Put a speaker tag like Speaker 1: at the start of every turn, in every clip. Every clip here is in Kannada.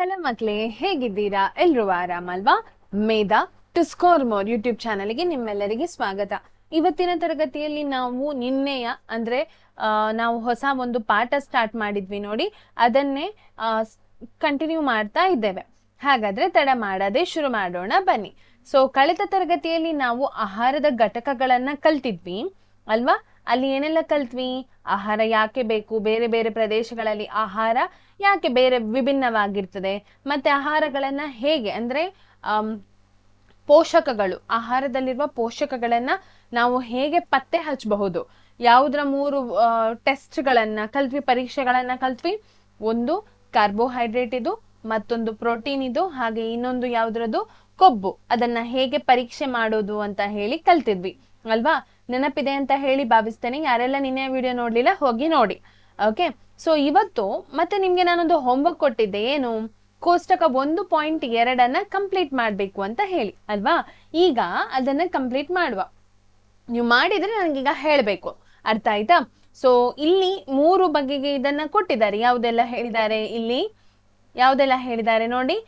Speaker 1: ಹೆಲೋ ಮಕ್ಳೇ, ಹೇಗಿದ್ದೀರಾ? ಎಲ್ರೂ ಆರಾಮಲ್ವಾ? ಮೇಧಾ ಟು ಸ್ಕೋರ್ ಮೋರ್ ಯೂಟ್ಯೂಬ್ ಚಾನಲ್ಗೆ ನಿಮ್ಮೆಲ್ಲರಿಗೆ ಸ್ವಾಗತ. ಇವತ್ತಿನ ತರಗತಿಯಲ್ಲಿ ನಾವು ನಿನ್ನೆಯ ಅಂದ್ರೆ ನಾವು ಹೊಸ ಒಂದು ಪಾಠ ಸ್ಟಾರ್ಟ್ ಮಾಡಿದ್ವಿ ನೋಡಿ, ಅದನ್ನೇ ಕಂಟಿನ್ಯೂ ಮಾಡ್ತಾ ಇದ್ದೇವೆ. ಹಾಗಾದ್ರೆ ತಡ ಮಾಡದೆ ಶುರು ಮಾಡೋಣ ಬನ್ನಿ. ಸೊ ಕಳೆದ ತರಗತಿಯಲ್ಲಿ ನಾವು ಆಹಾರದ ಘಟಕಗಳನ್ನ ಕಲ್ತಿದ್ವಿ ಅಲ್ವಾ? ಅಲ್ಲಿ ಏನೆಲ್ಲ ಕಲ್ತ್ವಿ? ಆಹಾರ ಯಾಕೆ ಬೇಕು, ಬೇರೆ ಬೇರೆ ಪ್ರದೇಶಗಳಲ್ಲಿ ಆಹಾರ ಯಾಕೆ ಬೇರೆ ವಿಭಿನ್ನವಾಗಿರ್ತದೆ, ಮತ್ತೆ ಆಹಾರಗಳನ್ನ ಹೇಗೆ ಅಂದ್ರೆ ಪೋಷಕಗಳು, ಆಹಾರದಲ್ಲಿರುವ ಪೋಷಕಗಳನ್ನ ನಾವು ಹೇಗೆ ಪತ್ತೆ ಹಚ್ಚಬಹುದು, ಯಾವುದರ 3 ಟೆಸ್ಟ್ಗಳನ್ನ ಕಲ್ತ್ವಿ, ಪರೀಕ್ಷೆಗಳನ್ನ ಕಲ್ತ್ವಿ. ಒಂದು ಕಾರ್ಬೋಹೈಡ್ರೇಟ್ ಇದು, ಮತ್ತೊಂದು ಪ್ರೋಟೀನ್ ಇದು, ಹಾಗೆ ಇನ್ನೊಂದು ಯಾವ್ದ್ರದ್ದು ಕೊಬ್ಬು. ಅದನ್ನ ಹೇಗೆ ಪರೀಕ್ಷೆ ಮಾಡೋದು ಅಂತ ಹೇಳಿ ಕಲ್ತಿದ್ವಿ ಅಲ್ವಾ? ನೆನಪಿದೆ ಅಂತ ಹೇಳಿ ಭಾವಿಸ್ತೇನೆ. ಯಾರೆಲ್ಲ ನಿನ್ನೆ ವಿಡಿಯೋ ನೋಡ್ಲಿಲ್ಲ ಹೋಗಿ ನೋಡಿ. ಓಕೆ, ಸೊ ಇವತ್ತು ಮತ್ತೆ ನಿಮ್ಗೆ ನಾನೊಂದು ಹೋಮ್ವರ್ಕ್ ಕೊಟ್ಟಿದ್ದೆ. ಏನು? ಕೋಷ್ಟಕ 1.2 ಕಂಪ್ಲೀಟ್ ಮಾಡ್ಬೇಕು ಅಂತ ಹೇಳಿ ಅಲ್ವಾ? ಈಗ ಅದನ್ನ ಕಂಪ್ಲೀಟ್ ಮಾಡುವ. ನೀವು ಮಾಡಿದ್ರೆ ನನಗೀಗ ಹೇಳ್ಬೇಕು, ಅರ್ಥ ಆಯ್ತಾ? ಸೊ ಇಲ್ಲಿ 3 ಬಗೆಗೆ ಇದನ್ನ ಕೊಟ್ಟಿದ್ದಾರೆ. ಯಾವ್ದೆಲ್ಲ ಹೇಳಿದ್ದಾರೆ ಇಲ್ಲಿ? ಯಾವ್ದೆಲ್ಲ ಹೇಳಿದ್ದಾರೆ ನೋಡಿ.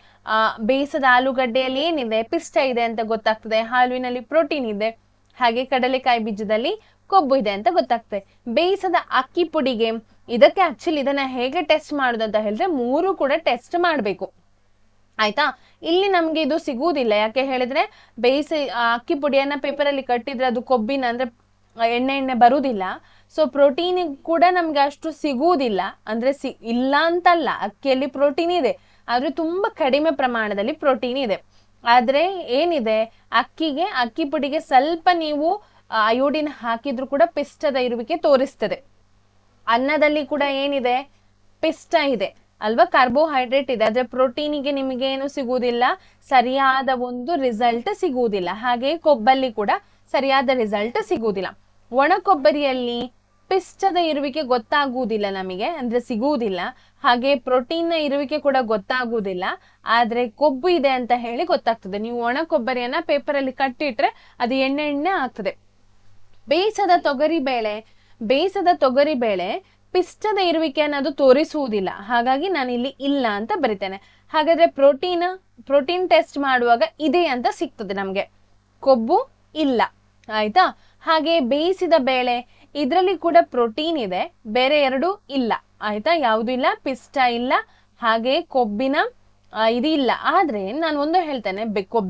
Speaker 1: ಬೇಯಿಸದ ಆಲೂಗಡ್ಡೆಯಲ್ಲಿ ಏನಿದೆ? ಪಿಷ್ಟ ಇದೆ ಅಂತ ಗೊತ್ತಾಗ್ತದೆ. ಹಾಲುವಿನಲ್ಲಿ ಪ್ರೋಟೀನ್ ಇದೆ, ಹಾಗೆ ಕಡಲೆಕಾಯಿ ಬೀಜದಲ್ಲಿ ಕೊಬ್ಬು ಇದೆ ಅಂತ ಗೊತ್ತಾಗ್ತದೆ. ಬೇಯಿಸದ ಅಕ್ಕಿ ಪುಡಿಗೆ, ಇದಕ್ಕೆ ಆಕ್ಚುಲಿ ಇದನ್ನ ಹೇಗೆ ಟೆಸ್ಟ್ ಮಾಡುದು ಅಂತ ಹೇಳಿದ್ರೆ 3 ಕೂಡ ಟೆಸ್ಟ್ ಮಾಡ್ಬೇಕು, ಆಯ್ತಾ? ಇಲ್ಲಿ ನಮ್ಗೆ ಇದು ಸಿಗುವುದಿಲ್ಲ. ಯಾಕೆ ಹೇಳಿದ್ರೆ ಬೇಯಿಸಿ ಅಕ್ಕಿ ಪುಡಿಯನ್ನ ಪೇಪರ್ ಅಲ್ಲಿ ಕಟ್ಟಿದ್ರೆ ಅದು ಕೊಬ್ಬಿನ ಅಂದ್ರೆ ಎಣ್ಣೆ ಬರುವುದಿಲ್ಲ. ಸೊ ಪ್ರೋಟೀನ್ ಕೂಡ ನಮ್ಗೆ ಅಷ್ಟು ಸಿಗುವುದಿಲ್ಲ. ಅಂದ್ರೆ ಇಲ್ಲ ಅಂತಲ್ಲ, ಅಕ್ಕಿಯಲ್ಲಿ ಪ್ರೋಟೀನ್ ಇದೆ, ಆದ್ರೆ ತುಂಬಾ ಕಡಿಮೆ ಪ್ರಮಾಣದಲ್ಲಿ ಪ್ರೋಟೀನ್ ಇದೆ. ಆದ್ರೆ ಏನಿದೆ, ಅಕ್ಕಿ ಪುಡಿಗೆ ಸ್ವಲ್ಪ ನೀವು ಅಯೋಡಿನ್ ಹಾಕಿದ್ರು ಕೂಡ ಪಿಷ್ಟದ ಇರುವಿಕೆ ತೋರಿಸ್ತದೆ. ಅನ್ನದಲ್ಲಿ ಕೂಡ ಏನಿದೆ? ಪಿಷ್ಟ ಇದೆ ಅಲ್ವಾ? ಕಾರ್ಬೋಹೈಡ್ರೇಟ್ ಇದೆ, ಆದ್ರೆ ಪ್ರೋಟೀನಿಗೆ ನಿಮಗೆ ಏನು ಸಿಗುವುದಿಲ್ಲ, ಸರಿಯಾದ ಒಂದು ರಿಸಲ್ಟ್ ಸಿಗುವುದಿಲ್ಲ. ಹಾಗೆ ಕೊಬ್ಬಲ್ಲಿ ಕೂಡ ಸರಿಯಾದ ರಿಸಲ್ಟ್ ಸಿಗುವುದಿಲ್ಲ. ಒಣ ಕೊಬ್ಬರಿಯಲ್ಲಿ ಪಿಷ್ಟದ ಇರುವಿಕೆ ಗೊತ್ತಾಗುವುದಿಲ್ಲ ನಮಗೆ, ಅಂದ್ರೆ ಸಿಗುವುದಿಲ್ಲ. ಹಾಗೆ ಪ್ರೋಟೀನ್ ನ ಇರುವಿಕೆ ಕೂಡ ಗೊತ್ತಾಗುವುದಿಲ್ಲ, ಆದ್ರೆ ಕೊಬ್ಬು ಇದೆ ಅಂತ ಹೇಳಿ ಗೊತ್ತಾಗ್ತದೆ. ನೀವು ಒಣ ಕೊಬ್ಬರಿಯನ್ನ ಪೇಪರ್ ಅಲ್ಲಿ ಕಟ್ಟಿಟ್ರೆ ಅದು ಎಣ್ಣೆ ಆಗ್ತದೆ. ಬೇಯಿಸದ ತೊಗರಿ ಬೇಳೆ ಪಿಷ್ಟದ ಇರುವಿಕೆ ಅನ್ನೋದು ತೋರಿಸುವುದಿಲ್ಲ, ಹಾಗಾಗಿ ನಾನು ಇಲ್ಲಿ ಇಲ್ಲ ಅಂತ ಬರಿತೇನೆ. ಹಾಗಾದ್ರೆ ಪ್ರೋಟೀನ್ ಟೆಸ್ಟ್ ಮಾಡುವಾಗ ಇದೆ ಅಂತ ಸಿಗ್ತದೆ ನಮ್ಗೆ, ಕೊಬ್ಬು ಇಲ್ಲ, ಆಯ್ತಾ? ಹಾಗೆ ಬೇಯಿಸಿದ ಬೇಳೆ, ಇದ್ರಲ್ಲಿ ಕೂಡ ಪ್ರೋಟೀನ್ ಇದೆ, ಬೇರೆ 2 ಇಲ್ಲ, ಆಯ್ತಾ? ಯಾವುದು ಇಲ್ಲ, ಪಿಷ್ಟ ಇಲ್ಲ, ಹಾಗೆ ಕೊಬ್ಬಿನ ಇದು ಇಲ್ಲ. ಆದ್ರೆ ನಾನು ಒಂದು ಹೇಳ್ತೇನೆ,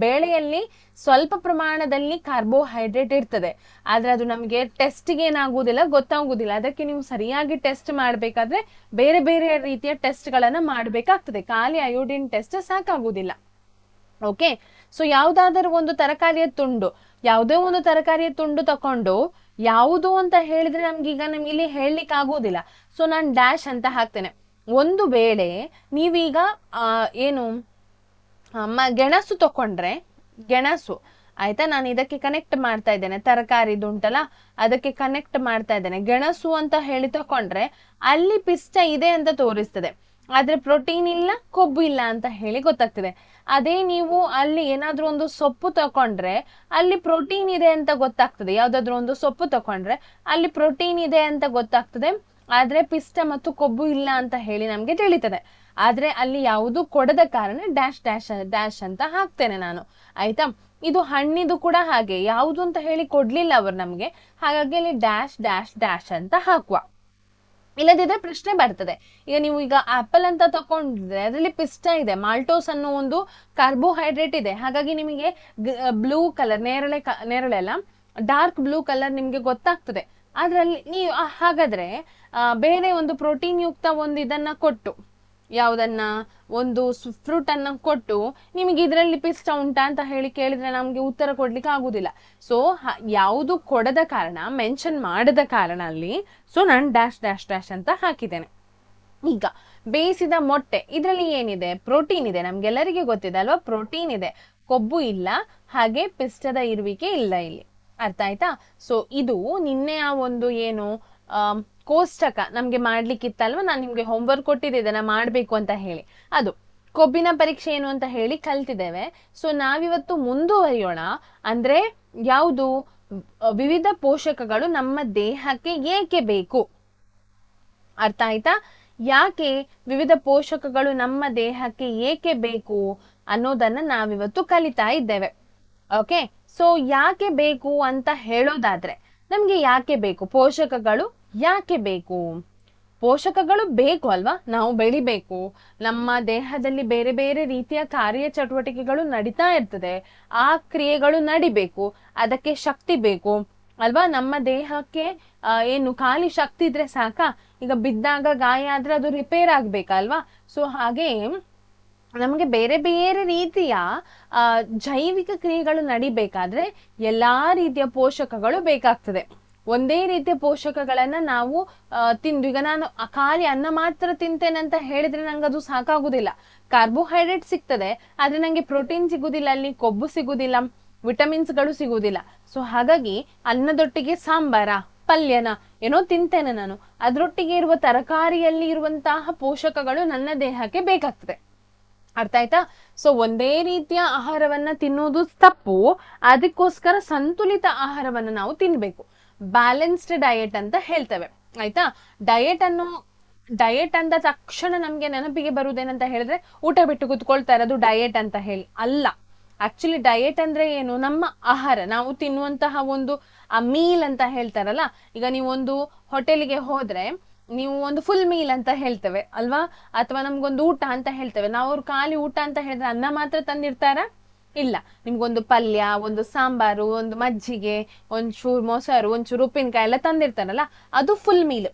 Speaker 1: ಬೇಳೆಯಲ್ಲಿ ಸ್ವಲ್ಪ ಪ್ರಮಾಣದಲ್ಲಿ ಕಾರ್ಬೋಹೈಡ್ರೇಟ್ ಇರ್ತದೆ, ಆದ್ರೆ ಅದು ನಮಗೆ ಟೆಸ್ಟ್ಗೆ ಏನಾಗುವುದಿಲ್ಲ, ಗೊತ್ತಾಗುವುದಿಲ್ಲ. ಅದಕ್ಕೆ ನೀವು ಸರಿಯಾಗಿ ಟೆಸ್ಟ್ ಮಾಡ್ಬೇಕಾದ್ರೆ ಬೇರೆ ಬೇರೆ ರೀತಿಯ ಟೆಸ್ಟ್ ಗಳನ್ನ ಮಾಡ್ಬೇಕಾಗ್ತದೆ. ಖಾಲಿ ಅಯೋಡಿನ್ ಟೆಸ್ಟ್ ಸಾಕಾಗುವುದಿಲ್ಲ. ಓಕೆ, ಸೊ ಯಾವುದೇ ಒಂದು ತರಕಾರಿಯ ತುಂಡು ತಕೊಂಡು ಯಾವುದು ಅಂತ ಹೇಳಿದ್ರೆ ನಮ್ಗೀಗ ಇಲ್ಲಿ ಹೇಳಲಿಕ್ಕೆ ಆಗುವುದಿಲ್ಲ. ಸೊ ನಾನು ಡ್ಯಾಶ್ ಅಂತ ಹಾಕ್ತೇನೆ. ಒಂದು ವೇಳೆ ನೀವೀಗ ಗೆಣಸು ತಕೊಂಡ್ರೆ, ಗೆಣಸು ಆಯ್ತಾ, ನಾನು ಇದಕ್ಕೆ ಕನೆಕ್ಟ್ ಮಾಡ್ತಾ ಇದ್ದೇನೆ, ತರಕಾರಿದುಂಟಲ್ಲ ಅದಕ್ಕೆ ಕನೆಕ್ಟ್ ಮಾಡ್ತಾ ಇದ್ದೇನೆ. ಗೆಣಸು ಅಂತ ಹೇಳಿ ತಕೊಂಡ್ರೆ ಅಲ್ಲಿ ಪಿಷ್ಟ ಇದೆ ಅಂತ ತೋರಿಸ್ತದೆ, ಆದ್ರೆ ಪ್ರೋಟೀನ್ ಇಲ್ಲ, ಕೊಬ್ಬು ಇಲ್ಲ ಅಂತ ಹೇಳಿ ಗೊತ್ತಾಗ್ತದೆ. ಅದೇ ನೀವು ಅಲ್ಲಿ ಏನಾದ್ರೂ ಒಂದು ಸೊಪ್ಪು ತಕೊಂಡ್ರೆ ಅಲ್ಲಿ ಪ್ರೋಟೀನ್ ಇದೆ ಅಂತ ಗೊತ್ತಾಗ್ತದೆ. ಯಾವ್ದಾದ್ರು ಒಂದು ಸೊಪ್ಪು ತಕೊಂಡ್ರೆ ಅಲ್ಲಿ ಪ್ರೋಟೀನ್ ಇದೆ ಅಂತ ಗೊತ್ತಾಗ್ತದೆ, ಆದ್ರೆ ಪಿಷ್ಟ ಮತ್ತು ಕೊಬ್ಬು ಇಲ್ಲ ಅಂತ ಹೇಳಿ ನಮ್ಗೆ ತಿಳಿತದೆ. ಆದ್ರೆ ಅಲ್ಲಿ ಯಾವುದು ಕೊಡದ ಕಾರಣ ಡ್ಯಾಶ್ ಅಂತ ಹಾಕ್ತೇನೆ ನಾನು, ಆಯ್ತಾ? ಇದು ಹಣ್ಣಿದು ಕೂಡ ಹಾಗೆ, ಯಾವುದು ಅಂತ ಹೇಳಿ ಕೊಡ್ಲಿಲ್ಲ ಅವರು ನಮ್ಗೆ, ಹಾಗಾಗಿ ಅಲ್ಲಿ ಡ್ಯಾಶ್ ಅಂತ ಹಾಕುವ. ಇಲ್ಲದಿದ್ರೆ ಪ್ರಶ್ನೆ ಬರ್ತದೆ. ಈಗ ಆಪಲ್ ಅಂತ ತಗೊಂಡ್ರೆ ಅದರಲ್ಲಿ ಪಿಷ್ಟ ಇದೆ, ಮಾಲ್ಟೋಸ್ ಅನ್ನೋ ಒಂದು ಕಾರ್ಬೋಹೈಡ್ರೇಟ್ ಇದೆ, ಹಾಗಾಗಿ ನಿಮಗೆ ಬ್ಲೂ ಕಲರ್, ನೇರಳೆ ಅಲ್ಲ, ಡಾರ್ಕ್ ಬ್ಲೂ ಕಲರ್ ನಿಮ್ಗೆ ಗೊತ್ತಾಗ್ತದೆ. ಅದ್ರಲ್ಲಿ ನೀವು ಹಾಗಾದ್ರೆ ಬೇರೆ ಒಂದು ಪ್ರೋಟೀನ್ ಯುಕ್ತ ಒಂದು ಇದನ್ನ ಕೊಟ್ಟು, ಯಾವುದನ್ನ ಒಂದು ಫ್ರೂಟ್ ಅನ್ನ ಕೊಟ್ಟು ನಿಮಗೆ ಇದರಲ್ಲಿ ಪಿಷ್ಟ ಉಂಟಾ ಅಂತ ಹೇಳಿ ಕೇಳಿದ್ರೆ ನಮ್ಗೆ ಉತ್ತರ ಕೊಡ್ಲಿಕ್ಕೆ ಆಗುದಿಲ್ಲ. ಸೊ ಯಾವುದು ಕೊಡದ ಕಾರಣ, ಮೆನ್ಷನ್ ಮಾಡದ ಕಾರಣ ಅಲ್ಲಿ, ಸೊ ನಾನು ಡ್ಯಾಶ್ ಅಂತ ಹಾಕಿದ್ದೇನೆ. ಈಗ ಬೇಯಿಸಿದ ಮೊಟ್ಟೆ, ಇದರಲ್ಲಿ ಏನಿದೆ? ಪ್ರೋಟೀನ್ ಇದೆ, ನಮ್ಗೆಲ್ಲರಿಗೆ ಗೊತ್ತಿದೆ ಅಲ್ವಾ? ಪ್ರೋಟೀನ್ ಇದೆ, ಕೊಬ್ಬು ಇಲ್ಲ, ಹಾಗೆ ಪಿಷ್ಟದ ಇರುವಿಕೆ ಇಲ್ಲ ಇಲ್ಲಿ, ಅರ್ಥ ಆಯ್ತಾ? ಸೊ ಇದು ನಿನ್ನೆಯ ಒಂದು ಕೋಷ್ಟಕ ನಮ್ಗೆ ಮಾಡ್ಲಿಕ್ಕಿತ್ತಲ್ವಾ, ನಾನು ನಿಮ್ಗೆ ಹೋಮ್ವರ್ಕ್ ಕೊಟ್ಟಿದ್ದೆ ಇದನ್ನ ಮಾಡ್ಬೇಕು ಅಂತ ಹೇಳಿ. ಅದು ಕೊಬ್ಬಿನ ಪರೀಕ್ಷೆ ಏನು ಅಂತ ಹೇಳಿ ಕಲ್ತಿದ್ದೇವೆ. ಸೊ ನಾವಿವತ್ತು ಮುಂದುವರಿಯೋಣ. ಅಂದ್ರೆ ಯಾವುದು? ವಿವಿಧ ಪೋಷಕಗಳು ನಮ್ಮ ದೇಹಕ್ಕೆ ಏಕೆ ಬೇಕು, ಅರ್ಥ ಆಯ್ತಾ? ಯಾಕೆ ವಿವಿಧ ಪೋಷಕಗಳು ನಮ್ಮ ದೇಹಕ್ಕೆ ಏಕೆ ಬೇಕು ಅನ್ನೋದನ್ನ ನಾವಿವತ್ತು ಕಲಿತಾ ಇದ್ದೇವೆ. ಓಕೆ, ಸೊ ಯಾಕೆ ಬೇಕು ಅಂತ ಹೇಳೋದಾದ್ರೆ, ನಮ್ಗೆ ಯಾಕೆ ಬೇಕು ಪೋಷಕಗಳು? ಯಾಕೆ ಬೇಕು? ಪೋಷಕಗಳು ಬೇಕು ಅಲ್ವಾ, ನಾವು ಬೆಳಿಬೇಕು, ನಮ್ಮ ದೇಹದಲ್ಲಿ ಬೇರೆ ಬೇರೆ ರೀತಿಯ ಕಾರ್ಯಚಟುವಟಿಕೆಗಳು ನಡೀತಾ ಇರ್ತದೆ, ಆ ಕ್ರಿಯೆಗಳು ನಡಿಬೇಕು, ಅದಕ್ಕೆ ಶಕ್ತಿ ಬೇಕು ಅಲ್ವಾ. ನಮ್ಮ ದೇಹಕ್ಕೆ ಏನು ಖಾಲಿ ಶಕ್ತಿ ಇದ್ರೆ ಸಾಕಾ? ಈಗ ಬಿದ್ದಾಗ ಗಾಯ ಆದ್ರೆ ಅದು ರಿಪೇರ್ ಆಗ್ಬೇಕಲ್ವಾ. ಸೊ ಹಾಗೆ ನಮಗೆ ಬೇರೆ ಬೇರೆ ರೀತಿಯ ಜೈವಿಕ ಕ್ರಿಯೆಗಳು ನಡಿಬೇಕಾದ್ರೆ ಎಲ್ಲಾ ರೀತಿಯ ಪೋಷಕಗಳು ಬೇಕಾಗ್ತದೆ. ಒಂದೇ ರೀತಿಯ ಪೋಷಕಗಳನ್ನ ನಾವು ತಿಂದು, ಈಗ ನಾನು ಖಾಲಿ ಅನ್ನ ಮಾತ್ರ ತಿಂತೇನೆ ಅಂತ ಹೇಳಿದ್ರೆ ನಂಗೆ ಅದು ಸಾಕಾಗುದಿಲ್ಲ. ಕಾರ್ಬೋಹೈಡ್ರೇಟ್ ಸಿಗ್ತದೆ, ಆದ್ರೆ ನಂಗೆ ಪ್ರೋಟೀನ್ ಸಿಗುದಿಲ್ಲ, ಅಲ್ಲಿ ಕೊಬ್ಬು ಸಿಗುದಿಲ್ಲ, ವಿಟಮಿನ್ಸ್ಗಳು ಸಿಗುವುದಿಲ್ಲ. ಸೊ ಹಾಗಾಗಿ ಅನ್ನದೊಟ್ಟಿಗೆ ಸಾಂಬಾರ ಪಲ್ಯನ ಏನೋ ತಿಂತೇನೆ ನಾನು, ಅದ್ರೊಟ್ಟಿಗೆ ಇರುವ ತರಕಾರಿಯಲ್ಲಿ ಇರುವಂತಹ ಪೋಷಕಗಳು ನನ್ನ ದೇಹಕ್ಕೆ ಬೇಕಾಗ್ತದೆ. ಅರ್ಥ ಆಯ್ತಾ? ಸೊ ಒಂದೇ ರೀತಿಯ ಆಹಾರವನ್ನ ತಿನ್ನುವುದು ತಪ್ಪು. ಅದಕ್ಕೋಸ್ಕರ ಸಂತುಲಿತ ಆಹಾರವನ್ನ ನಾವು ತಿನ್ಬೇಕು. ಬ್ಯಾಲೆನ್ಸ್ಡ್ ಡಯಟ್ ಅಂತ ಹೇಳ್ತೇವೆ. ಆಯ್ತಾ? ಡಯಟ್ ಅಂದ ತಕ್ಷಣ ನಮ್ಗೆ ನೆನಪಿಗೆ ಬರುವುದೇನಂತ ಹೇಳಿದ್ರೆ ಊಟ ಬಿಟ್ಟು ಕುತ್ಕೊಳ್ತಾರೆ, ಅದು ಡಯಟ್ ಅಂತ ಹೇಳಿ ಅಲ್ಲ. ಆಕ್ಚುಲಿ ಡಯಟ್ ಅಂದ್ರೆ ಏನು? ನಮ್ಮ ಆಹಾರ, ನಾವು ತಿನ್ನುವಂತಹ ಒಂದು ಮೀಲ್ ಅಂತ ಹೇಳ್ತಾರಲ್ಲ. ಈಗ ನೀವು ಒಂದು ಹೋಟೆಲ್ಗೆ ಹೋದ್ರೆ ನೀವು ಒಂದು ಫುಲ್ ಮೀಲ್ ಅಂತ ಹೇಳ್ತೇವೆ ಅಲ್ವಾ, ಅಥವಾ ನಮ್ಗೊಂದು ಊಟ ಅಂತ ಹೇಳ್ತೇವೆ. ನಾವು ಅವ್ರು ಖಾಲಿ ಊಟ ಅಂತ ಹೇಳಿದ್ರೆ ಅನ್ನ ಮಾತ್ರ ತಂದಿರ್ತಾರ? ಇಲ್ಲ, ನಿಮ್ಗೊಂದು ಪಲ್ಯ, ಒಂದು ಸಾಂಬಾರು, ಒಂದು ಮಜ್ಜಿಗೆ, ಒಂಚೂರು ಮೊಸರು, ಒಂಚೂರು ಉಪ್ಪಿನಕಾಯಿ ಎಲ್ಲ ತಂದಿರ್ತಾರಲ್ಲ, ಅದು ಫುಲ್ ಮೀಲ್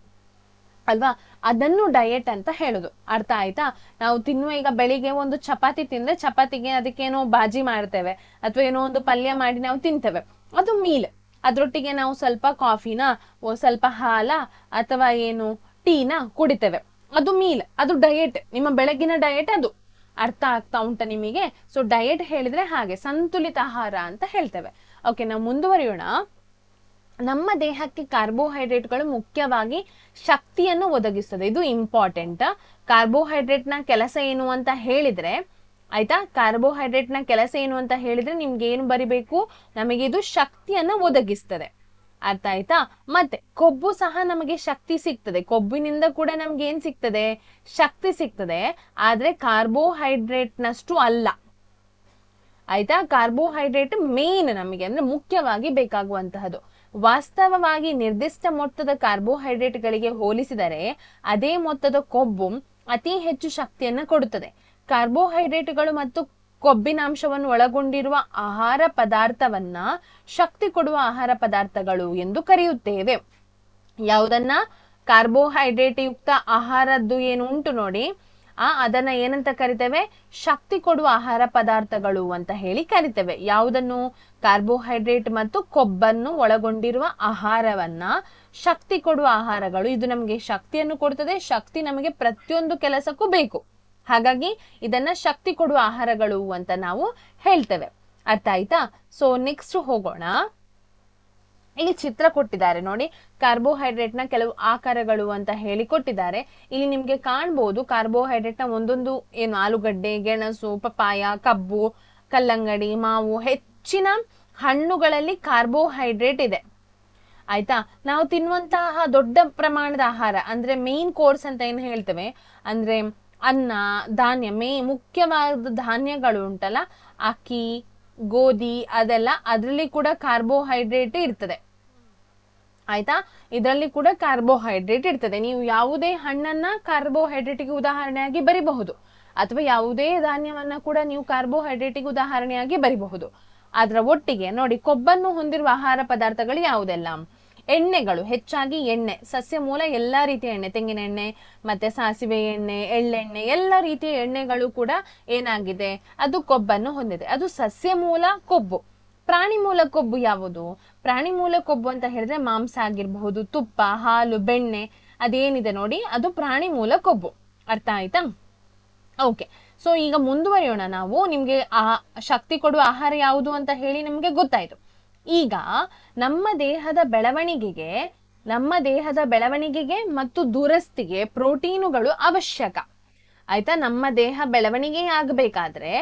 Speaker 1: ಅಲ್ವಾ. ಅದನ್ನು ಡಯಟ್ ಅಂತ ಹೇಳುದು. ಅರ್ಥ ಆಯ್ತಾ? ನಾವು ತಿನ್ನುವ, ಈಗ ಬೆಳಿಗ್ಗೆ ಒಂದು ಚಪಾತಿ ತಿಂದ್ರೆ ಚಪಾತಿಗೆ ಅದಕ್ಕೇನೋ ಬಾಜಿ ಮಾಡ್ತೇವೆ ಅಥವಾ ಏನೋ ಒಂದು ಪಲ್ಯ ಮಾಡಿ ನಾವು ತಿಂತೇವೆ, ಅದು ಮೀಲ್. ಅದ್ರೊಟ್ಟಿಗೆ ನಾವು ಸ್ವಲ್ಪ ಕಾಫಿನ, ಸ್ವಲ್ಪ ಹಾಲ ಅಥವಾ ಏನು ಟೀನ ಕುಡಿತೇವೆ, ಅದು ಮೀಲ್, ಅದು ಡಯಟ್. ನಿಮ್ಮ ಬೆಳಗಿನ ಡಯಟ್ ಅದು. ಅರ್ಥ ಆಗ್ತಾ ಉಂಟ ನಿಮಗೆ? ಸೊ ಡಯಟ್ ಹೇಳಿದ್ರೆ ಹಾಗೆ ಸಂತುಲಿತ ಆಹಾರ ಅಂತ ಹೇಳ್ತೇವೆ. ಓಕೆ, ನಾವು ಮುಂದುವರಿಯೋಣ. ನಮ್ಮ ದೇಹಕ್ಕೆ ಕಾರ್ಬೋಹೈಡ್ರೇಟ್ಗಳು ಮುಖ್ಯವಾಗಿ ಶಕ್ತಿಯನ್ನು ಒದಗಿಸ್ತದೆ. ಇದು ಇಂಪಾರ್ಟೆಂಟ್. ಕಾರ್ಬೋಹೈಡ್ರೇಟ್ನ ಕೆಲಸ ಏನು ಅಂತ ಹೇಳಿದ್ರೆ, ಆಯ್ತಾ, ಕಾರ್ಬೋಹೈಡ್ರೇಟ್ನ ಕೆಲಸ ಏನು ಅಂತ ಹೇಳಿದ್ರೆ ನಿಮ್ಗೆ ಏನು ಬರಿಬೇಕು? ನಮಗೆ ಇದು ಶಕ್ತಿಯನ್ನ ಒದಗಿಸ್ತದೆ. ಅರ್ಥ ಆಯ್ತಾ? ಮತ್ತೆ ಕೊಬ್ಬು ಸಹ ನಮಗೆ ಶಕ್ತಿ ಸಿಗ್ತದೆ. ಕೊಬ್ಬಿನಿಂದ ಕೂಡ ನಮ್ಗೆ ಏನ್ ಸಿಗ್ತದೆ? ಶಕ್ತಿ ಸಿಗ್ತದೆ. ಆದ್ರೆ ಕಾರ್ಬೋಹೈಡ್ರೇಟ್ನಷ್ಟು ಅಲ್ಲ. ಆಯ್ತಾ? ಕಾರ್ಬೋಹೈಡ್ರೇಟ್ ಮೇನ್ ನಮಗೆ, ಅಂದ್ರೆ ಮುಖ್ಯವಾಗಿ ಬೇಕಾಗುವಂತಹದ್ದು. ವಾಸ್ತವವಾಗಿ ನಿರ್ದಿಷ್ಟ ಮೊತ್ತದ ಕಾರ್ಬೋಹೈಡ್ರೇಟ್ಗಳಿಗೆ ಹೋಲಿಸಿದರೆ ಅದೇ ಮೊತ್ತದ ಕೊಬ್ಬು ಅತಿ ಹೆಚ್ಚು ಶಕ್ತಿಯನ್ನ ಕೊಡುತ್ತದೆ. ಕಾರ್ಬೋಹೈಡ್ರೇಟ್ಗಳು ಮತ್ತು ಕೊಬ್ಬಿನಾಂಶವನ್ನು ಒಳಗೊಂಡಿರುವ ಆಹಾರ ಪದಾರ್ಥವನ್ನ ಶಕ್ತಿ ಕೊಡುವ ಆಹಾರ ಪದಾರ್ಥಗಳು ಎಂದು ಕರೆಯುತ್ತೇವೆ. ಯಾವುದನ್ನ? ಕಾರ್ಬೋಹೈಡ್ರೇಟ್ ಯುಕ್ತ ಆಹಾರದ್ದು ಏನು ಉಂಟು ನೋಡಿ, ಅದನ್ನ ಏನಂತ ಕರಿತೇವೆ? ಶಕ್ತಿ ಕೊಡುವ ಆಹಾರ ಪದಾರ್ಥಗಳು ಅಂತ ಹೇಳಿ ಕರಿತೇವೆ. ಯಾವುದನ್ನು? ಕಾರ್ಬೋಹೈಡ್ರೇಟ್ ಮತ್ತು ಕೊಬ್ಬನ್ನು ಒಳಗೊಂಡಿರುವ ಆಹಾರವನ್ನ ಶಕ್ತಿ ಕೊಡುವ ಆಹಾರಗಳು. ಇದು ನಮಗೆ ಶಕ್ತಿಯನ್ನು ಕೊಡ್ತದೆ. ಶಕ್ತಿ ನಮಗೆ ಪ್ರತಿಯೊಂದು ಕೆಲಸಕ್ಕೂ ಬೇಕು. ಹಾಗಾಗಿ ಇದನ್ನ ಶಕ್ತಿ ಕೊಡುವ ಆಹಾರಗಳು ಅಂತ ನಾವು ಹೇಳ್ತೇವೆ. ಅರ್ಥ ಆಯ್ತಾ? ಸೊ ನೆಕ್ಸ್ಟ್ ಹೋಗೋಣ. ಇಲ್ಲಿ ಚಿತ್ರ ಕೊಟ್ಟಿದ್ದಾರೆ ನೋಡಿ, ಕಾರ್ಬೋಹೈಡ್ರೇಟ್ ನ ಕೆಲವು ಆಕಾರಗಳು ಅಂತ ಹೇಳಿ ಕೊಟ್ಟಿದ್ದಾರೆ. ಇಲ್ಲಿ ನಿಮ್ಗೆ ಕಾಣ್ಬಹುದು ಕಾರ್ಬೋಹೈಡ್ರೇಟ್ ನ ಒಂದೊಂದು ಏನು, ಆಲೂಗಡ್ಡೆ, ಗೆಣಸು, ಪಪಾಯ, ಕಬ್ಬು, ಕಲ್ಲಂಗಡಿ, ಮಾವು, ಹೆಚ್ಚಿನ ಹಣ್ಣುಗಳಲ್ಲಿ ಕಾರ್ಬೋಹೈಡ್ರೇಟ್ ಇದೆ. ಆಯ್ತಾ? ನಾವು ತಿನ್ನುವಂತಹ ದೊಡ್ಡ ಪ್ರಮಾಣದ ಆಹಾರ ಅಂದ್ರೆ ಮೇನ್ ಕೋರ್ಸ್ ಅಂತ ಏನು ಹೇಳ್ತೇವೆ, ಅಂದ್ರೆ ಅನ್ನ, ಧಾನ್ಯ, ಮುಖ್ಯವಾದ ಧಾನ್ಯಗಳು ಉಂಟಲ್ಲ, ಅಕ್ಕಿ, ಗೋಧಿ, ಅದೆಲ್ಲ, ಅದರಲ್ಲಿ ಕೂಡ ಕಾರ್ಬೋಹೈಡ್ರೇಟ್ ಇರ್ತದೆ. ಆಯ್ತಾ? ಇದರಲ್ಲಿ ಕೂಡ ಕಾರ್ಬೋಹೈಡ್ರೇಟ್ ಇರ್ತದೆ. ನೀವು ಯಾವುದೇ ಹಣ್ಣನ್ನ ಕಾರ್ಬೋಹೈಡ್ರೇಟ್ಗೆ ಉದಾಹರಣೆಯಾಗಿ ಬರಿಬಹುದು, ಅಥವಾ ಯಾವುದೇ ಧಾನ್ಯವನ್ನ ಕೂಡ ನೀವು ಕಾರ್ಬೋಹೈಡ್ರೇಟ್ಗೆ ಉದಾಹರಣೆಯಾಗಿ ಬರಿಬಹುದು. ಅದರ ಒಟ್ಟಿಗೆ ನೋಡಿ, ಕೊಬ್ಬನ್ನು ಹೊಂದಿರುವ ಆಹಾರ ಪದಾರ್ಥಗಳು ಯಾವುದೆಲ್ಲ? ಎಣ್ಣೆಗಳು, ಹೆಚ್ಚಾಗಿ ಎಣ್ಣೆ, ಸಸ್ಯ ಮೂಲ ಎಲ್ಲಾ ರೀತಿಯ ಎಣ್ಣೆ, ತೆಂಗಿನ ಎಣ್ಣೆ, ಮತ್ತೆ ಸಾಸಿವೆ ಎಣ್ಣೆ, ಎಳ್ಳೆಣ್ಣೆ, ಎಲ್ಲ ರೀತಿಯ ಎಣ್ಣೆಗಳು ಕೂಡ ಏನಾಗಿದೆ? ಅದು ಕೊಬ್ಬನ್ನು ಹೊಂದಿದೆ. ಅದು ಸಸ್ಯ ಮೂಲ ಕೊಬ್ಬು. ಪ್ರಾಣಿ ಮೂಲ ಕೊಬ್ಬು ಯಾವುದು? ಪ್ರಾಣಿ ಮೂಲ ಕೊಬ್ಬು ಅಂತ ಹೇಳಿದ್ರೆ ಮಾಂಸ ಆಗಿರಬಹುದು, ತುಪ್ಪ, ಹಾಲು, ಬೆಣ್ಣೆ, ಅದೇನಿದೆ ನೋಡಿ, ಅದು ಪ್ರಾಣಿ ಮೂಲ ಕೊಬ್ಬು. ಅರ್ಥ ಆಯ್ತಾ? ಓಕೆ, ಸೊ ಈಗ ಮುಂದುವರಿಯೋಣ ನಾವು. ನಿಮ್ಗೆ ಶಕ್ತಿ ಕೊಡುವ ಆಹಾರ ಯಾವುದು ಅಂತ ಹೇಳಿ ನಿಮ್ಗೆ ಗೊತ್ತಾಯ್ತು. ಈಗ ನಮ್ಮ ದೇಹದ ಬೆಳವಣಿಗೆಗೆ ಮತ್ತು ದುರಸ್ತಿಗೆ ಪ್ರೋಟೀನುಗಳು ಅವಶ್ಯಕ. ಆಯ್ತಾ? ನಮ್ಮ ದೇಹ ಬೆಳವಣಿಗೆ ಆಗ್ಬೇಕಾದ್ರೆ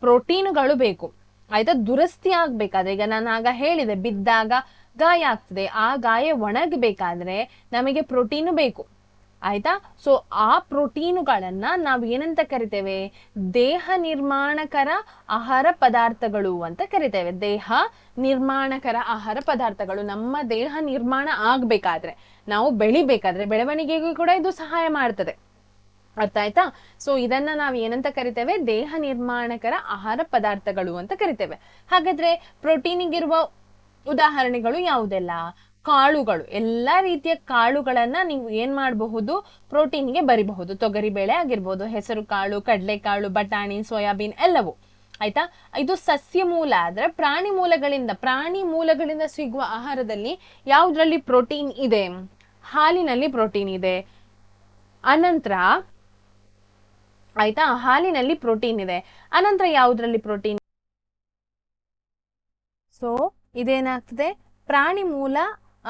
Speaker 1: ಪ್ರೋಟೀನುಗಳು ಬೇಕು. ಆಯ್ತಾ? ದುರಸ್ತಿ ಆಗ್ಬೇಕಾದ್ರೆ, ಈಗ ನಾನು ಆಗ ಹೇಳಿದೆ, ಬಿದ್ದಾಗ ಗಾಯ ಆಗ್ತದೆ, ಆ ಗಾಯ ಒಣಗಬೇಕಾದ್ರೆ ನಮಗೆ ಪ್ರೋಟೀನು ಬೇಕು. ಆಯ್ತಾ. ಸೊ ಆ ಪ್ರೋಟೀನುಗಳನ್ನ ನಾವು ಏನಂತ ಕರಿತೇವೆ, ದೇಹ ನಿರ್ಮಾಣಕರ ಆಹಾರ ಪದಾರ್ಥಗಳು ಅಂತ ಕರಿತೇವೆ. ದೇಹ ನಿರ್ಮಾಣಕರ ಆಹಾರ ಪದಾರ್ಥಗಳು. ನಮ್ಮ ದೇಹ ನಿರ್ಮಾಣ ಆಗ್ಬೇಕಾದ್ರೆ, ನಾವು ಬೆಳಿಬೇಕಾದ್ರೆ, ಬೆಳವಣಿಗೆಗೂ ಕೂಡ ಇದು ಸಹಾಯ ಮಾಡ್ತದೆ. ಅರ್ಥ ಆಯ್ತಾ. ಸೊ ಇದನ್ನ ನಾವು ಏನಂತ ಕರಿತೇವೆ, ದೇಹ ನಿರ್ಮಾಣಕರ ಆಹಾರ ಪದಾರ್ಥಗಳು ಅಂತ ಕರಿತೇವೆ. ಹಾಗಾದ್ರೆ ಪ್ರೋಟೀನಿಗಿರುವ ಉದಾಹರಣೆಗಳು ಯಾವುದೆಲ್ಲ? ಕಾಳುಗಳು. ಎಲ್ಲಾ ರೀತಿಯ ಕಾಳುಗಳನ್ನ ನೀವು ಏನ್ ಮಾಡಬಹುದು, ಪ್ರೋಟೀನ್ಗೆ ಬರಿಬಹುದು. ತೊಗರಿ ಬೇಳೆ ಆಗಿರ್ಬೋದು, ಹೆಸರು ಕಾಳು, ಕಡಲೆಕಾಳು, ಬಟಾಣಿ, ಸೋಯಾಬೀನ್ ಎಲ್ಲವೂ. ಆಯ್ತಾ. ಇದು ಸಸ್ಯ ಮೂಲ. ಆದ್ರೆ ಪ್ರಾಣಿ ಮೂಲಗಳಿಂದ ಸಿಗುವ ಆಹಾರದಲ್ಲಿ ಯಾವುದ್ರಲ್ಲಿ ಪ್ರೋಟೀನ್ ಇದೆ? ಹಾಲಿನಲ್ಲಿ ಪ್ರೋಟೀನ್ ಇದೆ. ಅನಂತರ ಆಯ್ತಾ, ಹಾಲಿನಲ್ಲಿ ಪ್ರೋಟೀನ್ ಇದೆ. ಅನಂತರ ಯಾವುದ್ರಲ್ಲಿ ಪ್ರೋಟೀನ್? ಸೊ ಇದೇನಾಗ್ತದೆ, ಪ್ರಾಣಿ ಮೂಲ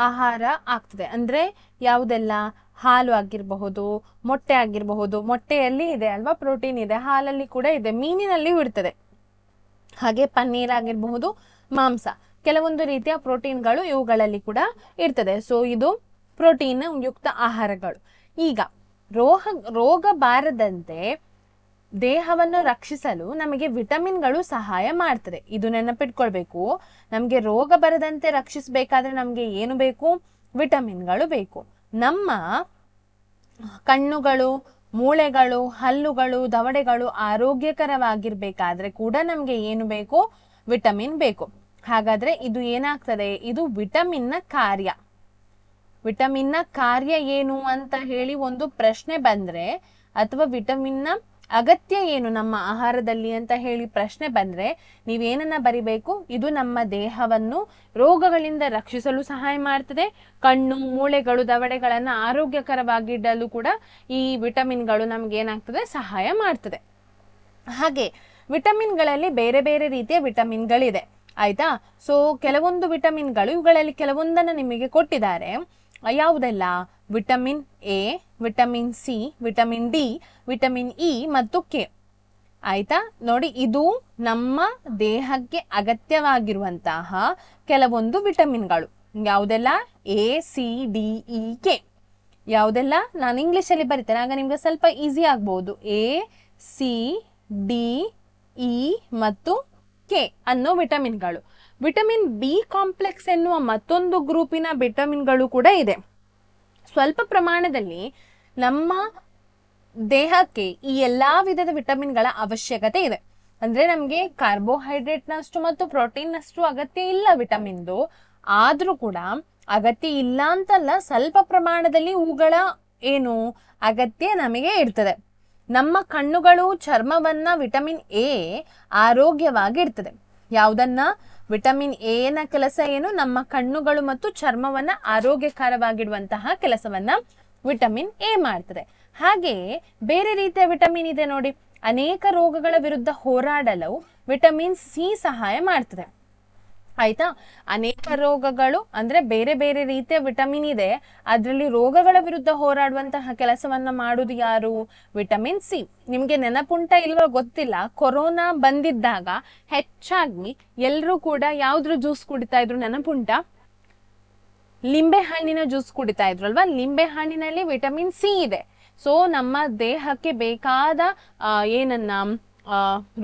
Speaker 1: ಆಹಾರ ಆಗ್ತದೆ. ಅಂದ್ರೆ ಯಾವುದೆಲ್ಲ? ಹಾಲು ಆಗಿರಬಹುದು, ಮೊಟ್ಟೆ ಆಗಿರಬಹುದು. ಮೊಟ್ಟೆಯಲ್ಲಿ ಇದೆ ಅಲ್ವಾ ಪ್ರೋಟೀನ್ ಇದೆ, ಹಾಲಲ್ಲಿ ಕೂಡ ಇದೆ, ಮೀನಿನಲ್ಲಿಯೂ ಇರ್ತದೆ. ಹಾಗೆ ಪನ್ನೀರ್ ಆಗಿರಬಹುದು, ಮಾಂಸ, ಕೆಲವೊಂದು ರೀತಿಯ ಪ್ರೋಟೀನ್ಗಳು ಇವುಗಳಲ್ಲಿ ಕೂಡ ಇರ್ತದೆ. ಸೊ ಇದು ಪ್ರೋಟೀನ್ ಯುಕ್ತ ಆಹಾರಗಳು. ಈಗ ರೋಗ ಬಾರದಂತೆ ದೇಹವನ್ನು ರಕ್ಷಿಸಲು ನಮಗೆ ವಿಟಮಿನ್ಗಳು ಸಹಾಯ ಮಾಡ್ತದೆ. ಇದು ನೆನಪಿಟ್ಕೊಳ್ಬೇಕು. ನಮ್ಗೆ ರೋಗ ಬರದಂತೆ ರಕ್ಷಿಸಬೇಕಾದ್ರೆ ನಮ್ಗೆ ಏನು ಬೇಕು? ವಿಟಮಿನ್ಗಳು ಬೇಕು. ನಮ್ಮ ಕಣ್ಣುಗಳು, ಮೂಳೆಗಳು, ಹಲ್ಲುಗಳು, ದವಡೆಗಳು ಆರೋಗ್ಯಕರವಾಗಿರ್ಬೇಕಾದ್ರೆ ಕೂಡ ನಮ್ಗೆ ಏನು ಬೇಕು? ವಿಟಮಿನ್ ಬೇಕು. ಹಾಗಾದ್ರೆ ಇದು ಏನಾಗ್ತದೆ? ಇದು ವಿಟಮಿನ್ನ ಕಾರ್ಯ. ವಿಟಮಿನ್ನ ಕಾರ್ಯ ಏನು ಅಂತ ಹೇಳಿ ಒಂದು ಪ್ರಶ್ನೆ ಬಂದ್ರೆ, ಅಥವಾ ವಿಟಮಿನ್ನ ಅಗತ್ಯ ಏನು ನಮ್ಮ ಆಹಾರದಲ್ಲಿ ಅಂತ ಹೇಳಿ ಪ್ರಶ್ನೆ ಬಂದ್ರೆ, ನೀವೇನನ್ನ ಬರಿಬೇಕು? ಇದು ನಮ್ಮ ದೇಹವನ್ನು ರೋಗಗಳಿಂದ ರಕ್ಷಿಸಲು ಸಹಾಯ ಮಾಡ್ತದೆ. ಕಣ್ಣು, ಮೂಳೆಗಳು, ದವಡೆಗಳನ್ನ ಆರೋಗ್ಯಕರವಾಗಿಡಲು ಕೂಡ ಈ ವಿಟಮಿನ್ಗಳು ನಮ್ಗೆ ಏನಾಗ್ತದೆ? ಸಹಾಯ ಮಾಡ್ತದೆ. ಹಾಗೆ ವಿಟಮಿನ್ಗಳಲ್ಲಿ ಬೇರೆ ಬೇರೆ ರೀತಿಯ ವಿಟಮಿನ್ಗಳಿದೆ. ಆಯ್ತಾ. ಸೊ ಕೆಲವೊಂದು ವಿಟಮಿನ್ಗಳು, ಇವುಗಳಲ್ಲಿ ಕೆಲವೊಂದನ್ನು ನಿಮಗೆ ಕೊಟ್ಟಿದ್ದಾರೆ. ಯಾವುದೆಲ್ಲ? Vitamin A, vitamin C, vitamin D, vitamin E ಮತ್ತು ಕೆ. ಆಯ್ತಾ. ನೋಡಿ, ಇದು ನಮ್ಮ ದೇಹಕ್ಕೆ ಅಗತ್ಯವಾಗಿರುವಂತಹ ಕೆಲವೊಂದು ವಿಟಮಿನ್ಗಳು. ಯಾವುದೆಲ್ಲ? A, C, D, E, K. ಯಾವುದೆಲ್ಲ? ನಾನು ಇಂಗ್ಲಿಷಲ್ಲಿ ಬರಿತೇನೆ, ಆಗ ನಿಮ್ಗೆ ಸ್ವಲ್ಪ ಈಸಿ ಆಗ್ಬಹುದು. ಎ, ಸಿ, ಡಿ, ಇ ಮತ್ತು ಕೆ ಅನ್ನೋ ವಿಟಮಿನ್ಗಳು. ವಿಟಮಿನ್ ಬಿ ಕಾಂಪ್ಲೆಕ್ಸ್ ಎನ್ನುವ ಮತ್ತೊಂದು ಗ್ರೂಪಿನ ವಿಟಮಿನ್ಗಳು ಕೂಡ ಇದೆ. ಸ್ವಲ್ಪ ಪ್ರಮಾಣದಲ್ಲಿ ನಮ್ಮ ದೇಹಕ್ಕೆ ಈ ಎಲ್ಲಾ ವಿಧದ ವಿಟಮಿನ್ಗಳ ಅವಶ್ಯಕತೆ ಇದೆ. ಅಂದ್ರೆ ನಮ್ಗೆ ಕಾರ್ಬೋಹೈಡ್ರೇಟ್ನಷ್ಟು ಮತ್ತು ಪ್ರೋಟೀನ್ನಷ್ಟು ಅಗತ್ಯ ಇಲ್ಲ ವಿಟಮಿನ್ದು. ಆದ್ರೂ ಕೂಡ ಅಗತ್ಯ ಇಲ್ಲ ಅಂತಲ್ಲ, ಸ್ವಲ್ಪ ಪ್ರಮಾಣದಲ್ಲಿ ಇವುಗಳ ಏನು ಅಗತ್ಯ ನಮಗೆ ಇರ್ತದೆ. ನಮ್ಮ ಕಣ್ಣುಗಳು, ಚರ್ಮವನ್ನ ವಿಟಮಿನ್ ಎ ಆರೋಗ್ಯವಾಗಿ ಇರ್ತದೆ. ಯಾವುದನ್ನ? ವಿಟಮಿನ್ ಎ ನ ಕೆಲಸ ಏನು? ನಮ್ಮ ಕಣ್ಣುಗಳು ಮತ್ತು ಚರ್ಮವನ್ನ ಆರೋಗ್ಯಕರವಾಗಿಡುವಂತಹ ಕೆಲಸವನ್ನ ವಿಟಮಿನ್ ಎ ಮಾಡ್ತದೆ. ಹಾಗೆಯೇ ಬೇರೆ ರೀತಿಯ ವಿಟಮಿನ್ ಇದೆ ನೋಡಿ. ಅನೇಕ ರೋಗಗಳ ವಿರುದ್ಧ ಹೋರಾಡಲು ವಿಟಮಿನ್ ಸಿ ಸಹಾಯ ಮಾಡ್ತದೆ. ಆಯ್ತಾ. ಅನೇಕ ರೋಗಗಳು ಅಂದ್ರೆ ಬೇರೆ ಬೇರೆ ರೀತಿಯ ವಿಟಮಿನ್ ಇದೆ. ಅದರಲ್ಲಿ ರೋಗಗಳ ವಿರುದ್ಧ ಹೋರಾಡುವಂತಹ ಕೆಲಸವನ್ನ ಮಾಡುವುದು ಯಾರು? Vitamin C. ನಿಮ್ಗೆ ನೆನಪುಂಟ ಇಲ್ವೋ ಗೊತ್ತಿಲ್ಲ, ಕೊರೋನಾ ಬಂದಿದ್ದಾಗ ಹೆಚ್ಚಾಗಿ ಎಲ್ಲರೂ ಕೂಡ ಯಾವ್ದ್ರ ಜ್ಯೂಸ್ ಕುಡಿತಾ ಇದ್ರು? ನೆನಪುಂಟ? ಲಿಂಬೆ ಹಣ್ಣಿನ ಜ್ಯೂಸ್ ಕುಡಿತಾ ಇದ್ರು ಅಲ್ವಾ. ಲಿಂಬೆ ಹಣ್ಣಿನಲ್ಲಿ ವಿಟಮಿನ್ ಸಿ ಇದೆ. ಸೊ ನಮ್ಮ ದೇಹಕ್ಕೆ ಬೇಕಾದ ಏನನ್ನ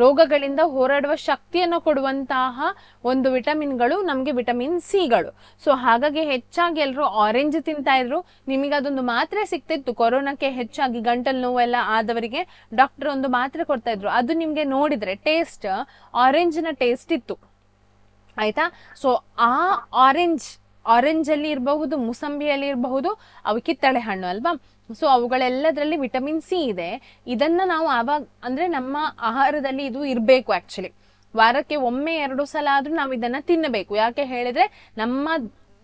Speaker 1: ರೋಗಗಳಿಂದ ಹೋರಾಡುವ ಶಕ್ತಿಯನ್ನು ಕೊಡುವಂತಹ ಒಂದು ವಿಟಮಿನ್ಗಳು ನಮ್ಗೆ ವಿಟಮಿನ್ ಸಿಗಳು. ಸೊ ಹಾಗಾಗಿ ಹೆಚ್ಚಾಗಿ ಎಲ್ಲರೂ ಆರೆಂಜ್ ತಿಂತಾ ಇದ್ರು. ನಿಮಗೆ ಅದೊಂದು ಮಾತ್ರೆ ಸಿಗ್ತಿತ್ತು ಕೊರೋನಾಕ್ಕೆ, ಹೆಚ್ಚಾಗಿ ಗಂಟಲು ನೋವೆಲ್ಲ ಆದವರಿಗೆ ಡಾಕ್ಟರ್ ಒಂದು ಮಾತ್ರೆ ಕೊಡ್ತಾ ಇದ್ರು. ಅದು ನಿಮ್ಗೆ ನೋಡಿದ್ರೆ ಟೇಸ್ಟ್ ಆರೆಂಜಿನ ಟೇಸ್ಟ್ ಇತ್ತು. ಆಯ್ತಾ. ಸೊ ಆ ಆರೆಂಜ್ ಅಲ್ಲಿ ಇರಬಹುದು, ಮುಸಂಬಿಯಲ್ಲಿ ಇರಬಹುದು, ಅವು ಕಿತ್ತಳೆ ಹಣ್ಣು ಅಲ್ವಾ. ಸೊ ಅವುಗಳೆಲ್ಲದರಲ್ಲಿ ವಿಟಮಿನ್ ಸಿ ಇದೆ. ಇದನ್ನ ನಾವು ಆವಾಗ ಅಂದ್ರೆ ನಮ್ಮ ಆಹಾರದಲ್ಲಿ ಇದು ಇರಬೇಕು. ಆಕ್ಚುಲಿ ವಾರಕ್ಕೆ ಒಮ್ಮೆ 2 ಸಲ ಆದ್ರೂ ನಾವು ಇದನ್ನ ತಿನ್ನಬೇಕು. ಯಾಕೆ ಹೇಳಿದ್ರೆ ನಮ್ಮ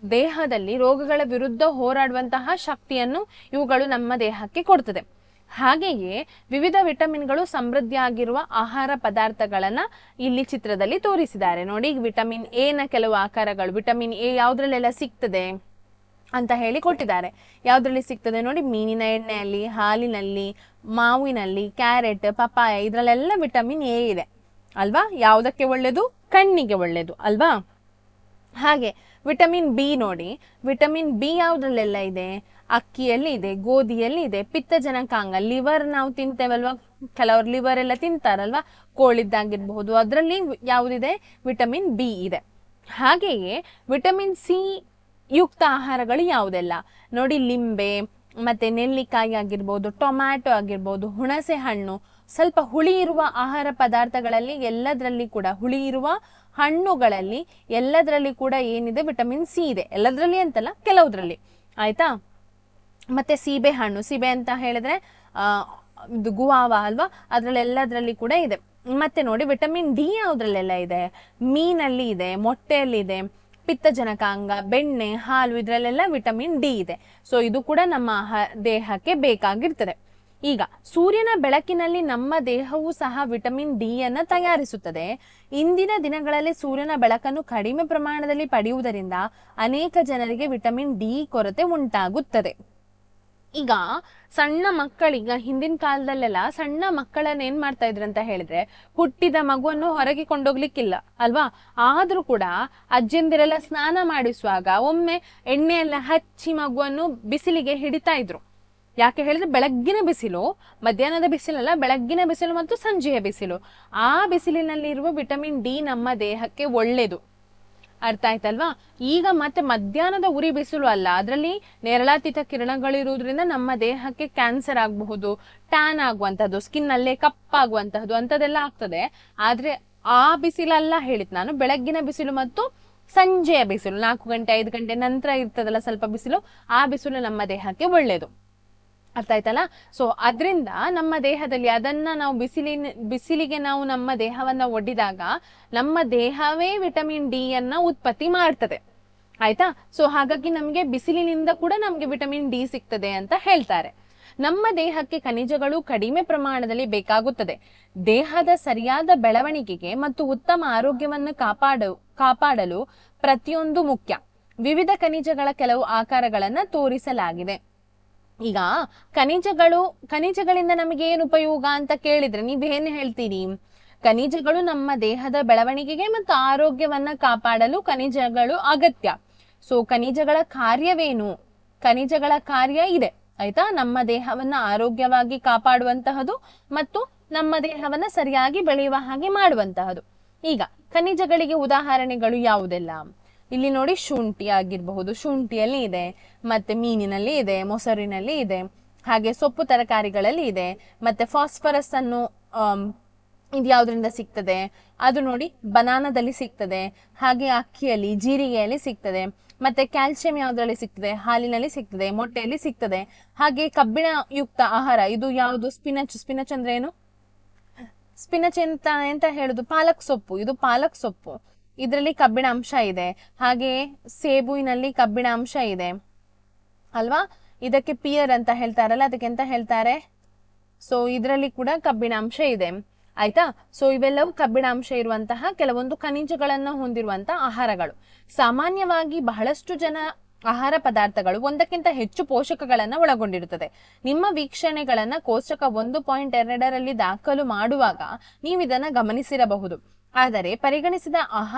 Speaker 1: ದೇಹದಲ್ಲಿ ರೋಗಗಳ ವಿರುದ್ಧ ಹೋರಾಡುವಂತಹ ಶಕ್ತಿಯನ್ನು ಇವುಗಳು ನಮ್ಮ ದೇಹಕ್ಕೆ ಕೊಡ್ತದೆ. ಹಾಗೆಯೇ ವಿವಿಧ ವಿಟಮಿನ್ಗಳು ಸಮೃದ್ಧಿಯಾಗಿರುವ ಆಹಾರ ಪದಾರ್ಥಗಳನ್ನ ಇಲ್ಲಿ ಚಿತ್ರದಲ್ಲಿ ತೋರಿಸಿದ್ದಾರೆ ನೋಡಿ. ವಿಟಮಿನ್ ಎ ನ ಕೆಲವು ಆಕಾರಗಳು. ವಿಟಮಿನ್ ಎ ಯಾವ್ದ್ರಲ್ಲೆಲ್ಲ ಸಿಗ್ತದೆ ಅಂತ ಹೇಳಿ ಕೊಟ್ಟಿದ್ದಾರೆ. ಯಾವ್ದ್ರಲ್ಲಿ ಸಿಗ್ತದೆ ನೋಡಿ? ಮೀನಿನ ಎಣ್ಣೆಯಲ್ಲಿ, ಹಾಲಿನಲ್ಲಿ, ಮಾವಿನಲ್ಲಿ, ಕ್ಯಾರೆಟ್, ಪಪಾಯ, ಇದ್ರಲ್ಲೆಲ್ಲ ವಿಟಮಿನ್ ಎ ಇದೆ ಅಲ್ವಾ. ಯಾವುದಕ್ಕೆ ಒಳ್ಳೇದು? ಕಣ್ಣಿಗೆ ಒಳ್ಳೇದು ಅಲ್ವಾ. ಹಾಗೆ ವಿಟಮಿನ್ ಬಿ ನೋಡಿ. ವಿಟಮಿನ್ ಬಿ ಯಾವ್ದ್ರಲ್ಲೆಲ್ಲ ಇದೆ? ಅಕ್ಕಿಯಲ್ಲಿ ಇದೆ, ಗೋಧಿಯಲ್ಲಿ ಇದೆ. ಪಿತ್ತಜನಕಾಂಗ ಲಿವರ್ ನಾವು ತಿಂತೇವಲ್ವಾ, ಕೆಲವರು ಲಿವರ್ ಎಲ್ಲ ತಿಂತಾರಲ್ವಾ, ಕೋಳಿದ್ದಾಗಿರ್ಬಹುದು, ಅದರಲ್ಲಿ ಯಾವುದಿದೆ, ವಿಟಮಿನ್ ಬಿ ಇದೆ. ಹಾಗೆಯೇ ವಿಟಮಿನ್ ಸಿ ಯುಕ್ತ ಆಹಾರಗಳು ಯಾವುದೆಲ್ಲ ನೋಡಿ, ಲಿಂಬೆ ಮತ್ತೆ ನೆಲ್ಲಿಕಾಯಿ ಆಗಿರ್ಬೋದು, ಟೊಮ್ಯಾಟೊ ಆಗಿರ್ಬೋದು, ಹುಣಸೆ ಹಣ್ಣು, ಸ್ವಲ್ಪ ಹುಳಿ ಇರುವ ಆಹಾರ ಪದಾರ್ಥಗಳಲ್ಲಿ ಎಲ್ಲದರಲ್ಲಿ ಕೂಡ, ಹುಳಿ ಇರುವ ಹಣ್ಣುಗಳಲ್ಲಿ ಎಲ್ಲದರಲ್ಲಿ ಕೂಡ ಏನಿದೆ, ವಿಟಮಿನ್ ಸಿ ಇದೆ. ಎಲ್ಲದರಲ್ಲಿ ಅಂತಲ್ಲ, ಕೆಲವುದ್ರಲ್ಲಿ, ಆಯ್ತಾ. ಮತ್ತೆ ಸೀಬೆ ಹಣ್ಣು, ಸೀಬೆ ಅಂತ ಹೇಳಿದ್ರೆ ಇದು ಗುವಾವ ಅಲ್ವಾ, ಅದ್ರಲ್ಲೆಲ್ಲದ್ರಲ್ಲಿ ಕೂಡ ಇದೆ. ಮತ್ತೆ ನೋಡಿ ವಿಟಮಿನ್ ಡಿ ಯಾವ್ದ್ರಲ್ಲೆಲ್ಲ ಇದೆ, ಮೀನಲ್ಲಿ ಇದೆ, ಮೊಟ್ಟೆಯಲ್ಲಿ ಇದೆ, ಪಿತ್ತಜನಕಾಂಗ, ಬೆಣ್ಣೆ, ಹಾಲು, ಇದ್ರಲ್ಲೆಲ್ಲ ವಿಟಮಿನ್ ಡಿ ಇದೆ. ಸೊ ಇದು ಕೂಡ ನಮ್ಮ ದೇಹಕ್ಕೆ ಬೇಕಾಗಿರ್ತದೆ. ಈಗ ಸೂರ್ಯನ ಬೆಳಕಿನಲ್ಲಿ ನಮ್ಮ ದೇಹವು ಸಹ ವಿಟಮಿನ್ ಡಿ ಅನ್ನ ತಯಾರಿಸುತ್ತದೆ. ಇಂದಿನ ದಿನಗಳಲ್ಲಿ ಸೂರ್ಯನ ಬೆಳಕನ್ನು ಕಡಿಮೆ ಪ್ರಮಾಣದಲ್ಲಿ ಪಡೆಯುವುದರಿಂದ ಅನೇಕ ಜನರಿಗೆ ವಿಟಮಿನ್ ಡಿ ಕೊರತೆ ಉಂಟಾಗುತ್ತದೆ. ಈಗ ಸಣ್ಣ ಮಕ್ಕಳೀಗ ಹಿಂದಿನ ಕಾಲದಲ್ಲೆಲ್ಲ ಸಣ್ಣ ಮಕ್ಕಳನ್ನ ಏನ್ ಮಾಡ್ತಾ ಇದ್ರು ಅಂತ ಹೇಳಿದ್ರೆ, ಹುಟ್ಟಿದ ಮಗುವನ್ನು ಹೊರಗೆ ಕೊಂಡೋಗ್ಲಿಕ್ಕಿಲ್ಲ ಅಲ್ವಾ, ಆದ್ರೂ ಕೂಡ ಅಜ್ಜಂದಿರೆಲ್ಲ ಸ್ನಾನ ಮಾಡಿಸುವಾಗ ಒಮ್ಮೆ ಎಣ್ಣೆ ಎಲ್ಲ ಹಚ್ಚಿ ಮಗುವನ್ನು ಬಿಸಿಲಿಗೆ ಹಿಡಿತಾ ಇದ್ರು. ಯಾಕೆ ಹೇಳಿದ್ರೆ ಬೆಳಗ್ಗಿನ ಬಿಸಿಲು, ಮಧ್ಯಾಹ್ನದ ಬಿಸಿಲಲ್ಲ, ಬೆಳಗ್ಗಿನ ಬಿಸಿಲು ಮತ್ತು ಸಂಜೆಯ ಬಿಸಿಲು, ಆ ಬಿಸಿಲಿನಲ್ಲಿ ಇರುವ ವಿಟಮಿನ್ ಡಿ ನಮ್ಮ ದೇಹಕ್ಕೆ ಒಳ್ಳೇದು. ಅರ್ಥ ಆಯ್ತಲ್ವಾ. ಈಗ ಮತ್ತೆ ಮಧ್ಯಾಹ್ನದ ಉರಿ ಬಿಸಿಲು ಅಲ್ಲ, ಅದರಲ್ಲಿ ನೇರಳಾತೀತ ಕಿರಣಗಳಿರುವುದರಿಂದ ನಮ್ಮ ದೇಹಕ್ಕೆ ಕ್ಯಾನ್ಸರ್ ಆಗಬಹುದು, ಟ್ಯಾನ್ ಆಗುವಂತದ್ದು, ಸ್ಕಿನ್ ಅಲ್ಲೇ ಕಪ್ಪಾಗುವಂತಹದ್ದು ಅಂತದೆಲ್ಲ ಆಗ್ತದೆ. ಆದ್ರೆ ಆ ಬಿಸಿಲಲ್ಲ ಹೇಳಿದ್ ನಾನು, ಬೆಳಗ್ಗಿನ ಬಿಸಿಲು ಮತ್ತು ಸಂಜೆಯ ಬಿಸಿಲು, 4 ಗಂಟೆ 5 ಗಂಟೆ ನಂತರ ಇರ್ತದಲ್ಲ ಸ್ವಲ್ಪ ಬಿಸಿಲು, ಆ ಬಿಸಿಲು ನಮ್ಮ ದೇಹಕ್ಕೆ ಒಳ್ಳೇದು. ಅರ್ಥ ಆಯ್ತಲ್ಲ. ಸೊ ಅದ್ರಿಂದ ನಮ್ಮ ದೇಹದಲ್ಲಿ ಅದನ್ನ ನಾವು ಬಿಸಿಲಿಗೆ ನಾವು ನಮ್ಮ ದೇಹವನ್ನ ಒಡ್ಡಿದಾಗ ನಮ್ಮ ದೇಹವೇ ವಿಟಮಿನ್ ಡಿ ಅನ್ನ ಉತ್ಪತ್ತಿ ಮಾಡ್ತದೆ, ಆಯ್ತಾ. ಸೊ ಹಾಗಾಗಿ ನಮ್ಗೆ ಬಿಸಿಲಿನಿಂದ ಕೂಡ ನಮ್ಗೆ ವಿಟಮಿನ್ ಡಿ ಸಿಗ್ತದೆ ಅಂತ ಹೇಳ್ತಾರೆ. ನಮ್ಮ ದೇಹಕ್ಕೆ ಖನಿಜಗಳು ಕಡಿಮೆ ಪ್ರಮಾಣದಲ್ಲಿ ಬೇಕಾಗುತ್ತದೆ. ದೇಹದ ಸರಿಯಾದ ಬೆಳವಣಿಗೆಗೆ ಮತ್ತು ಉತ್ತಮ ಆರೋಗ್ಯವನ್ನು ಕಾಪಾಡಲು ಪ್ರತಿಯೊಂದು ಮುಖ್ಯ. ವಿವಿಧ ಖನಿಜಗಳ ಕೆಲವು ಆಕಾರಗಳನ್ನ ತೋರಿಸಲಾಗಿದೆ. ಈಗ ಖನಿಜಗಳಿಂದ ನಮಗೆ ಏನು ಉಪಯೋಗ ಅಂತ ಕೇಳಿದ್ರೆ ನೀವೇನು ಹೇಳ್ತೀರಿ? ಖನಿಜಗಳು ನಮ್ಮ ದೇಹದ ಬೆಳವಣಿಗೆಗೆ ಮತ್ತು ಆರೋಗ್ಯವನ್ನ ಕಾಪಾಡಲು ಖನಿಜಗಳು ಅಗತ್ಯ. ಸೊ ಖನಿಜಗಳ ಕಾರ್ಯವೇನು? ಖನಿಜಗಳ ಕಾರ್ಯ ಇದೆ, ಆಯ್ತಾ. ನಮ್ಮ ದೇಹವನ್ನ ಆರೋಗ್ಯವಾಗಿ ಕಾಪಾಡುವಂತಹದ್ದು ಮತ್ತು ನಮ್ಮ ದೇಹವನ್ನ ಸರಿಯಾಗಿ ಬೆಳೆಯುವ ಹಾಗೆ ಮಾಡುವಂತಹದ್ದು. ಈಗ ಖನಿಜಗಳಿಗೆ ಉದಾಹರಣೆಗಳು ಯಾವುದೆಲ್ಲ? ಇಲ್ಲಿ ನೋಡಿ, ಶುಂಠಿ ಆಗಿರಬಹುದು, ಶುಂಠಿಯಲ್ಲಿ ಇದೆ, ಮತ್ತೆ ಮೀನಿನಲ್ಲಿ ಇದೆ, ಮೊಸರಿನಲ್ಲಿ ಇದೆ, ಹಾಗೆ ಸೊಪ್ಪು ತರಕಾರಿಗಳಲ್ಲಿ ಇದೆ. ಮತ್ತೆ ಫಾಸ್ಫರಸ್ ಅನ್ನು ಇದು ಯಾವ್ದ್ರಿಂದ ಸಿಗ್ತದೆ? ಅದು ನೋಡಿ ಬನಾನದಲ್ಲಿ ಸಿಗ್ತದೆ, ಹಾಗೆ ಅಕ್ಕಿಯಲ್ಲಿ, ಜೀರಿಗೆಯಲ್ಲಿ ಸಿಗ್ತದೆ. ಮತ್ತೆ ಕ್ಯಾಲ್ಸಿಯಂ ಯಾವ್ದ್ರಲ್ಲಿ ಸಿಗ್ತದೆ? ಹಾಲಿನಲ್ಲಿ ಸಿಗ್ತದೆ, ಮೊಟ್ಟೆಯಲ್ಲಿ ಸಿಗ್ತದೆ. ಹಾಗೆ ಕಬ್ಬಿಣ ಯುಕ್ತ ಆಹಾರ ಇದು ಯಾವುದು? ಸ್ಪಿನಚ್ ಅಂದ್ರೆ ಏನು? ಸ್ಪಿನಚ್ ಎಂತ ಹೇಳುದು? ಪಾಲಕ್ ಸೊಪ್ಪು. ಇದು ಪಾಲಕ್ ಸೊಪ್ಪು, ಇದರಲ್ಲಿ ಕಬ್ಬಿಣ ಅಂಶ ಇದೆ. ಹಾಗೆ ಸೇಬುವಿನಲ್ಲಿ ಕಬ್ಬಿಣ ಅಂಶ ಇದೆ ಅಲ್ವಾ. ಇದಕ್ಕೆ ಪಿಯರ್ ಅಂತ ಹೇಳ್ತಾರಲ್ಲ, ಅದಕ್ಕೆ ಎಂತ ಹೇಳ್ತಾರೆ? ಸೊ ಇದರಲ್ಲಿ ಕೂಡ ಕಬ್ಬಿಣ ಅಂಶ ಇದೆ, ಆಯ್ತಾ. ಸೊ ಇವೆಲ್ಲವೂ ಕಬ್ಬಿಣ ಅಂಶ ಇರುವಂತಹ ಕೆಲವೊಂದು ಖನಿಜಗಳನ್ನ ಹೊಂದಿರುವಂತಹ ಆಹಾರಗಳು. ಸಾಮಾನ್ಯವಾಗಿ ಬಹಳಷ್ಟು ಜನ ಆಹಾರ ಪದಾರ್ಥಗಳು ಒಂದಕ್ಕಿಂತ ಹೆಚ್ಚು ಪೋಷಕಗಳನ್ನ ಒಳಗೊಂಡಿರುತ್ತದೆ. ನಿಮ್ಮ ವೀಕ್ಷಣೆಗಳನ್ನ ಕೋಷ್ಟಕ 1.2ರಲ್ಲಿ ದಾಖಲು ಮಾಡುವಾಗ ನೀವು ಇದನ್ನ ಗಮನಿಸಿರಬಹುದು. ಆದರೆ ಪರಿಗಣಿಸಿದ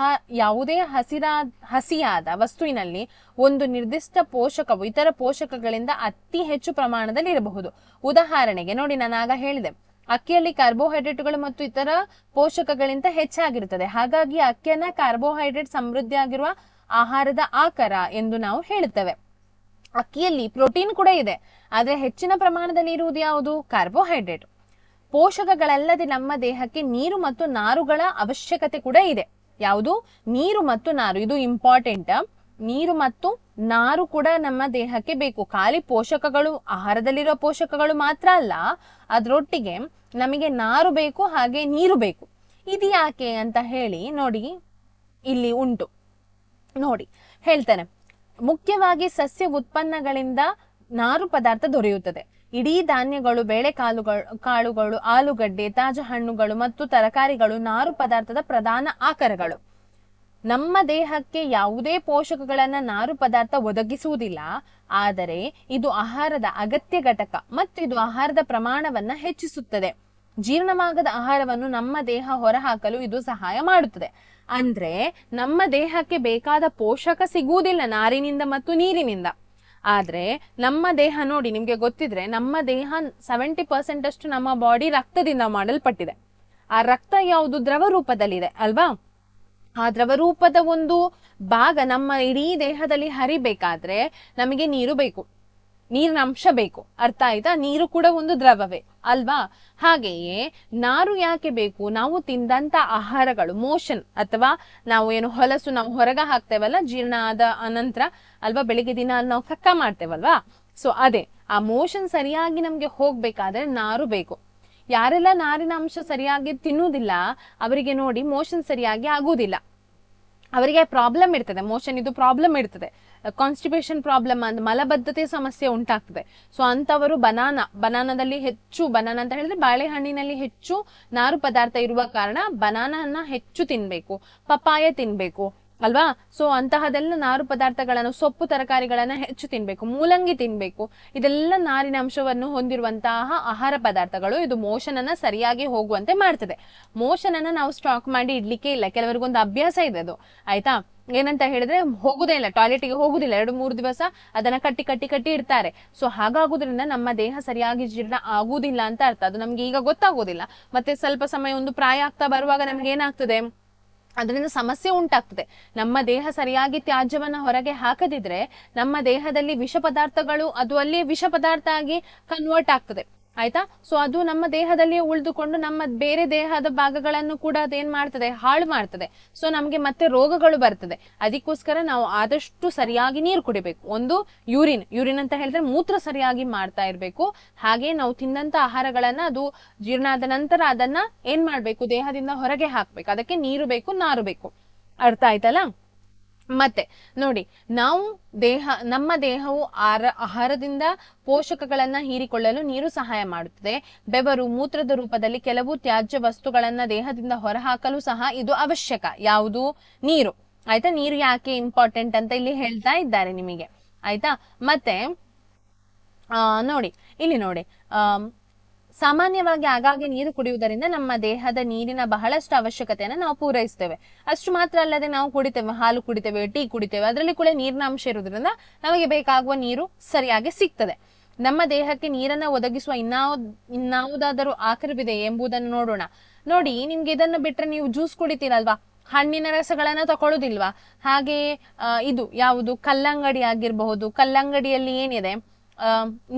Speaker 1: ಯಾವುದೇ ಹಸಿಯಾದ ವಸ್ತುವಿನಲ್ಲಿ ಒಂದು ನಿರ್ದಿಷ್ಟ ಪೋಷಕವು ಇತರ ಪೋಷಕಗಳಿಂದ ಅತಿ ಹೆಚ್ಚು ಪ್ರಮಾಣದಲ್ಲಿ ಇರಬಹುದು. ಉದಾಹರಣೆಗೆ ನೋಡಿ, ನಾನು ಆಗ ಹೇಳಿದೆ ಅಕ್ಕಿಯಲ್ಲಿ ಕಾರ್ಬೋಹೈಡ್ರೇಟ್ಗಳು ಮತ್ತು ಇತರ ಪೋಷಕಗಳಿಂದ ಹೆಚ್ಚಾಗಿರುತ್ತದೆ. ಹಾಗಾಗಿ ಅಕ್ಕಿಯನ್ನ ಕಾರ್ಬೋಹೈಡ್ರೇಟ್ ಸಮೃದ್ಧಿಯಾಗಿರುವ ಆಹಾರದ ಆಕಾರ ಎಂದು ನಾವು ಹೇಳುತ್ತೇವೆ. ಅಕ್ಕಿಯಲ್ಲಿ ಪ್ರೋಟೀನ್ ಕೂಡ ಇದೆ, ಆದ್ರೆ ಹೆಚ್ಚಿನ ಪ್ರಮಾಣದಲ್ಲಿ ಇರುವುದು ಯಾವುದು? ಕಾರ್ಬೋಹೈಡ್ರೇಟ್. ಪೋಷಕಗಳಲ್ಲದೆ ನಮ್ಮ ದೇಹಕ್ಕೆ ನೀರು ಮತ್ತು ನಾರುಗಳ ಅವಶ್ಯಕತೆ ಕೂಡ ಇದೆ. ಯಾವುದು? ನೀರು ಮತ್ತು ನಾರು, ಇದು ಇಂಪಾರ್ಟೆಂಟ್. ನೀರು ಮತ್ತು ನಾರು ಕೂಡ ನಮ್ಮ ದೇಹಕ್ಕೆ ಬೇಕು. ಖಾಲಿ ಪೋಷಕಗಳು, ಆಹಾರದಲ್ಲಿರೋ ಪೋಷಕಗಳು ಮಾತ್ರ ಅಲ್ಲ, ಅದ್ರೊಟ್ಟಿಗೆ ನಮಗೆ ನಾರು ಬೇಕು, ಹಾಗೆ ನೀರು ಬೇಕು. ಇದು ಯಾಕೆ ಅಂತ ಹೇಳಿ ನೋಡಿ, ಇಲ್ಲಿ ಉಂಟು ನೋಡಿ, ಹೇಳ್ತಾನೆ. ಮುಖ್ಯವಾಗಿ ಸಸ್ಯ ಉತ್ಪನ್ನಗಳಿಂದ ನಾರು ಪದಾರ್ಥ ದೊರೆಯುತ್ತದೆ. ಇಡೀ ಧಾನ್ಯಗಳು, ಕಾಳುಗಳು, ಆಲೂಗಡ್ಡೆ, ತಾಜಾ ಹಣ್ಣುಗಳು ಮತ್ತು ತರಕಾರಿಗಳು ನಾರು ಪದಾರ್ಥದ ಪ್ರಧಾನ ಆಕರಗಳು. ನಮ್ಮ ದೇಹಕ್ಕೆ ಯಾವುದೇ ಪೋಷಕಗಳನ್ನ ನಾರು ಪದಾರ್ಥ ಒದಗಿಸುವುದಿಲ್ಲ, ಆದರೆ ಇದು ಆಹಾರದ ಅಗತ್ಯ ಘಟಕ ಮತ್ತು ಇದು ಆಹಾರದ ಪ್ರಮಾಣವನ್ನ ಹೆಚ್ಚಿಸುತ್ತದೆ. ಜೀರ್ಣವಾಗದ ಆಹಾರವನ್ನು ನಮ್ಮ ದೇಹ ಹೊರಹಾಕಲು ಇದು ಸಹಾಯ ಮಾಡುತ್ತದೆ. ಅಂದ್ರೆ ನಮ್ಮ ದೇಹಕ್ಕೆ ಬೇಕಾದ ಪೋಷಕ ಸಿಗುವುದಿಲ್ಲ ನಾರಿನಿಂದ ಮತ್ತು ನೀರಿನಿಂದ. ಆದ್ರೆ ನಮ್ಮ ದೇಹ ನೋಡಿ, ನಿಮ್ಗೆ ಗೊತ್ತಿದ್ರೆ ನಮ್ಮ ದೇಹ 70% ಅಷ್ಟು ನಮ್ಮ ಬಾಡಿ ರಕ್ತದಿಂದ ಮಾಡಲ್ಪಟ್ಟಿದೆ. ಆ ರಕ್ತ ಯಾವುದು? ದ್ರವ ರೂಪದಲ್ಲಿದೆ ಅಲ್ವಾ? ಆ ದ್ರವ ರೂಪದ ಒಂದು ಭಾಗ ನಮ್ಮ ಇಡೀ ದೇಹದಲ್ಲಿ ಹರಿಬೇಕಾದ್ರೆ ನಮಗೆ ನೀರು ಬೇಕು, ನೀರಿನ ಅಂಶ ಬೇಕು. ಅರ್ಥ ಆಯ್ತಾ? ನೀರು ಕೂಡ ಒಂದು ದ್ರವವೇ ಅಲ್ವಾ? ಹಾಗೆಯೇ ನಾರು ಯಾಕೆ ಬೇಕು? ನಾವು ತಿಂದಂತ ಆಹಾರಗಳು ಮೋಷನ್, ಅಥವಾ ನಾವು ಏನು ಹೊಲಸು ನಾವು ಹೊರಗೆ ಹಾಕ್ತೇವಲ್ಲ ಜೀರ್ಣ ಆದ ಅನಂತರ ಅಲ್ವಾ, ಬೆಳಿಗ್ಗೆ ದಿನ ನಾವು ಕಕ್ಕ ಮಾಡ್ತೇವಲ್ವಾ, ಸೊ ಅದೇ ಆ ಮೋಷನ್ ಸರಿಯಾಗಿ ನಮ್ಗೆ ಹೋಗ್ಬೇಕಾದ್ರೆ ನಾರು ಬೇಕು. ಯಾರೆಲ್ಲ ನಾರಿನ ಅಂಶ ಸರಿಯಾಗಿ ತಿನ್ನುವುದಿಲ್ಲ ಅವರಿಗೆ ನೋಡಿ ಮೋಷನ್ ಸರಿಯಾಗಿ ಆಗುವುದಿಲ್ಲ, ಅವರಿಗೆ ಪ್ರಾಬ್ಲಮ್ ಇರ್ತದೆ, ಮೋಷನ್ ಇದು ಪ್ರಾಬ್ಲಮ್ ಇರ್ತದೆ, ಕಾನ್ಸ್ಟಿಪೇಷನ್ ಪ್ರಾಬ್ಲಮ್ ಅಂತ ಮಲಬದ್ಧತೆ ಸಮಸ್ಯೆ ಉಂಟಾಗ್ತದೆ. ಸೊ ಅಂತವರು ಬನಾನದಲ್ಲಿ ಹೆಚ್ಚು, ಬನಾನಾ ಅಂತ ಹೇಳಿದ್ರೆ ಬಾಳೆಹಣ್ಣಿನಲ್ಲಿ ಹೆಚ್ಚು ನಾರು ಪದಾರ್ಥ ಇರುವ ಕಾರಣ ಬನಾನನ್ನ ಹೆಚ್ಚು ತಿನ್ಬೇಕು, ಪಪಾಯ ತಿನ್ಬೇಕು ಅಲ್ವಾ? ಸೊ ಅಂತಹದೆಲ್ಲ ನಾರು ಪದಾರ್ಥಗಳನ್ನು, ಸೊಪ್ಪು ತರಕಾರಿಗಳನ್ನ ಹೆಚ್ಚು ತಿನ್ಬೇಕು, ಮೂಲಂಗಿ ತಿನ್ಬೇಕು. ಇದೆಲ್ಲ ನಾರಿನ ಅಂಶವನ್ನು ಹೊಂದಿರುವಂತಹ ಆಹಾರ ಪದಾರ್ಥಗಳು. ಇದು ಮೋಷನ್ ಅನ್ನ ಸರಿಯಾಗಿ ಹೋಗುವಂತೆ ಮಾಡ್ತದೆ. ಮೋಷನ್ ಅನ್ನ ನಾವು ಸ್ಟಾಕ್ ಮಾಡಿ ಇಡ್ಲಿಕ್ಕೆ ಇಲ್ಲ, ಕೆಲವರಿಗೊಂದು ಅಭ್ಯಾಸ ಇದೆ ಅದು, ಆಯ್ತಾ? ಏನಂತ ಹೇಳಿದ್ರೆ ಹೋಗುದೇ ಇಲ್ಲ, ಟಾಯ್ಲೆಟ್ಗೆ ಹೋಗುದಿಲ್ಲ, 2-3 ದಿವಸ ಅದನ್ನ ಕಟ್ಟಿ ಕಟ್ಟಿ ಕಟ್ಟಿ ಇಡ್ತಾರೆ. ಸೊ ಹಾಗಾಗುದ್ರಿಂದ ನಮ್ಮ ದೇಹ ಸರಿಯಾಗಿ ಜೀರ್ಣ ಆಗುದಿಲ್ಲ ಅಂತ ಅರ್ಥ. ಅದು ನಮ್ಗೆ ಈಗ ಗೊತ್ತಾಗೋದಿಲ್ಲ, ಮತ್ತೆ ಸ್ವಲ್ಪ ಸಮಯ ಒಂದು ಪ್ರಾಯ ಆಗ್ತಾ ಬರುವಾಗ ನಮ್ಗೆ ಏನಾಗ್ತದೆ, ಅದರಿಂದ ಸಮಸ್ಯೆ ಉಂಟಾಗ್ತದೆ. ನಮ್ಮ ದೇಹ ಸರಿಯಾಗಿ ತ್ಯಾಜ್ಯವನ್ನ ಹೊರಗೆ ಹಾಕದಿದ್ರೆ ನಮ್ಮ ದೇಹದಲ್ಲಿ ವಿಷ ಪದಾರ್ಥಗಳು ಅದು ಅಲ್ಲಿ ವಿಷ ಪದಾರ್ಥ ಆಗಿ ಕನ್ವರ್ಟ್ ಆಗ್ತದೆ, ಆಯ್ತಾ? ಸೊ ಅದು ನಮ್ಮ ದೇಹದಲ್ಲಿ ಉಳಿದುಕೊಂಡು ನಮ್ಮ ಬೇರೆ ದೇಹದ ಭಾಗಗಳನ್ನು ಕೂಡ ಅದೇನ್ ಮಾಡ್ತದೆ, ಹಾಳು ಮಾಡ್ತದೆ. ಸೊ ನಮ್ಗೆ ಮತ್ತೆ ರೋಗಗಳು ಬರ್ತದೆ. ಅದಕ್ಕೋಸ್ಕರ ನಾವು ಆದಷ್ಟು ಸರಿಯಾಗಿ ನೀರು ಕುಡಿಬೇಕು. ಒಂದು ಯೂರಿನ್ ಅಂತ ಹೇಳಿದ್ರೆ ಮೂತ್ರ ಸರಿಯಾಗಿ ಮಾಡ್ತಾ ಇರ್ಬೇಕು. ಹಾಗೆ ನಾವು ತಿಂದಂತ ಆಹಾರಗಳನ್ನ ಅದು ಜೀರ್ಣ ಆದ ನಂತರ ಅದನ್ನ ಏನ್ ಮಾಡ್ಬೇಕು, ದೇಹದಿಂದ ಹೊರಗೆ ಹಾಕ್ಬೇಕು. ಅದಕ್ಕೆ ನೀರು ಬೇಕು, ನಾರು ಬೇಕು. ಅರ್ಥ ಆಯ್ತಲ್ಲ? ಮತ್ತೆ ನೋಡಿ, ನಮ್ಮ ದೇಹವು ಆಹಾರದಿಂದ ಪೋಷಕಗಳನ್ನ ಹೀರಿಕೊಳ್ಳಲು ನೀರು ಸಹಾಯ ಮಾಡುತ್ತದೆ. ಬೆವರು, ಮೂತ್ರದ ರೂಪದಲ್ಲಿ ಕೆಲವು ತ್ಯಾಜ್ಯ ವಸ್ತುಗಳನ್ನ ದೇಹದಿಂದ ಹೊರಹಾಕಲು ಸಹ ಇದು ಅವಶ್ಯಕ. ಯಾವುದು? ನೀರು. ಆಯ್ತಾ? ನೀರು ಯಾಕೆ ಇಂಪಾರ್ಟೆಂಟ್ ಅಂತ ಇಲ್ಲಿ ಹೇಳ್ತಾ ಇದ್ದಾರೆ ನಿಮಗೆ, ಆಯ್ತಾ? ಮತ್ತೆ ನೋಡಿ ಇಲ್ಲಿ ನೋಡಿ, ಸಾಮಾನ್ಯವಾಗಿ ಆಗಾಗ್ಗೆ ನೀರು ಕುಡಿಯುವುದರಿಂದ ನಮ್ಮ ದೇಹದ ನೀರಿನ ಬಹಳಷ್ಟು ಅವಶ್ಯಕತೆಯನ್ನು ನಾವು ಪೂರೈಸ್ತೇವೆ. ಅಷ್ಟು ಮಾತ್ರ ಅಲ್ಲದೆ ನಾವು ಕುಡಿತೇವೆ, ಹಾಲು ಕುಡಿತೇವೆ, ಟೀ ಕುಡಿತೇವೆ, ಅದರಲ್ಲಿ ಕೂಡ ನೀರಿನ ಅಂಶ ಇರುವುದರಿಂದ ನಮಗೆ ಬೇಕಾಗುವ ನೀರು ಸರಿಯಾಗಿ ಸಿಗ್ತದೆ. ನಮ್ಮ ದೇಹಕ್ಕೆ ನೀರನ್ನ ಒದಗಿಸುವ ಇನ್ನಾವುದಾದರೂ ಆಕರವಿದೆ ಎಂಬುದನ್ನು ನೋಡೋಣ. ನೋಡಿ, ನಿಮ್ಗೆ ಇದನ್ನು ಬಿಟ್ರೆ ನೀವು ಜ್ಯೂಸ್ ಕುಡಿತೀರಲ್ವಾ, ಹಣ್ಣಿನ ರಸಗಳನ್ನ ತಕೊಳ್ಳುದಿಲ್ವಾ? ಹಾಗೆ ಇದು ಯಾವುದು, ಕಲ್ಲಂಗಡಿ ಆಗಿರಬಹುದು. ಕಲ್ಲಂಗಡಿಯಲ್ಲಿ ಏನಿದೆ,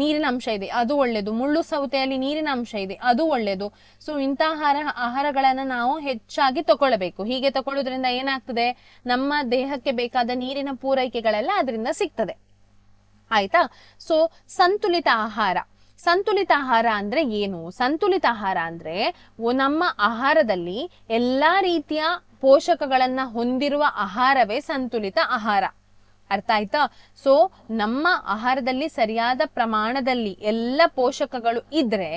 Speaker 1: ನೀರಿನ ಅಂಶ ಇದೆ, ಅದು ಒಳ್ಳೇದು. ಮುಳ್ಳು ಸೌತೆಯಲ್ಲಿ ನೀರಿನ ಅಂಶ ಇದೆ, ಅದು ಒಳ್ಳೇದು. ಸೊ ಇಂತಹ ಆಹಾರಗಳನ್ನ ನಾವು ಹೆಚ್ಚಾಗಿ ತಗೊಳ್ಬೇಕು. ಹೀಗೆ ತಗೊಳ್ಳೋದ್ರಿಂದ ಏನಾಗ್ತದೆ, ನಮ್ಮ ದೇಹಕ್ಕೆ ಬೇಕಾದ ನೀರಿನ ಪೂರೈಕೆಗಳೆಲ್ಲ ಅದರಿಂದ ಸಿಗ್ತದೆ, ಆಯ್ತಾ? ಸೊ ಸಂತುಲಿತ ಆಹಾರ ಅಂದ್ರೆ ಏನು? ಸಂತುಲಿತ ಆಹಾರ ಅಂದ್ರೆ ನಮ್ಮ ಆಹಾರದಲ್ಲಿ ಎಲ್ಲಾ ರೀತಿಯ ಪೋಷಕಗಳನ್ನ ಹೊಂದಿರುವ ಆಹಾರವೇ ಸಂತುಲಿತ ಆಹಾರ. ಅರ್ಥ ಆಯ್ತಾ? ಸೊ ನಮ್ಮ ಆಹಾರದಲ್ಲಿ ಸರಿಯಾದ ಪ್ರಮಾಣದಲ್ಲಿ ಎಲ್ಲ ಪೋಷಕಗಳು ಇದ್ರೆ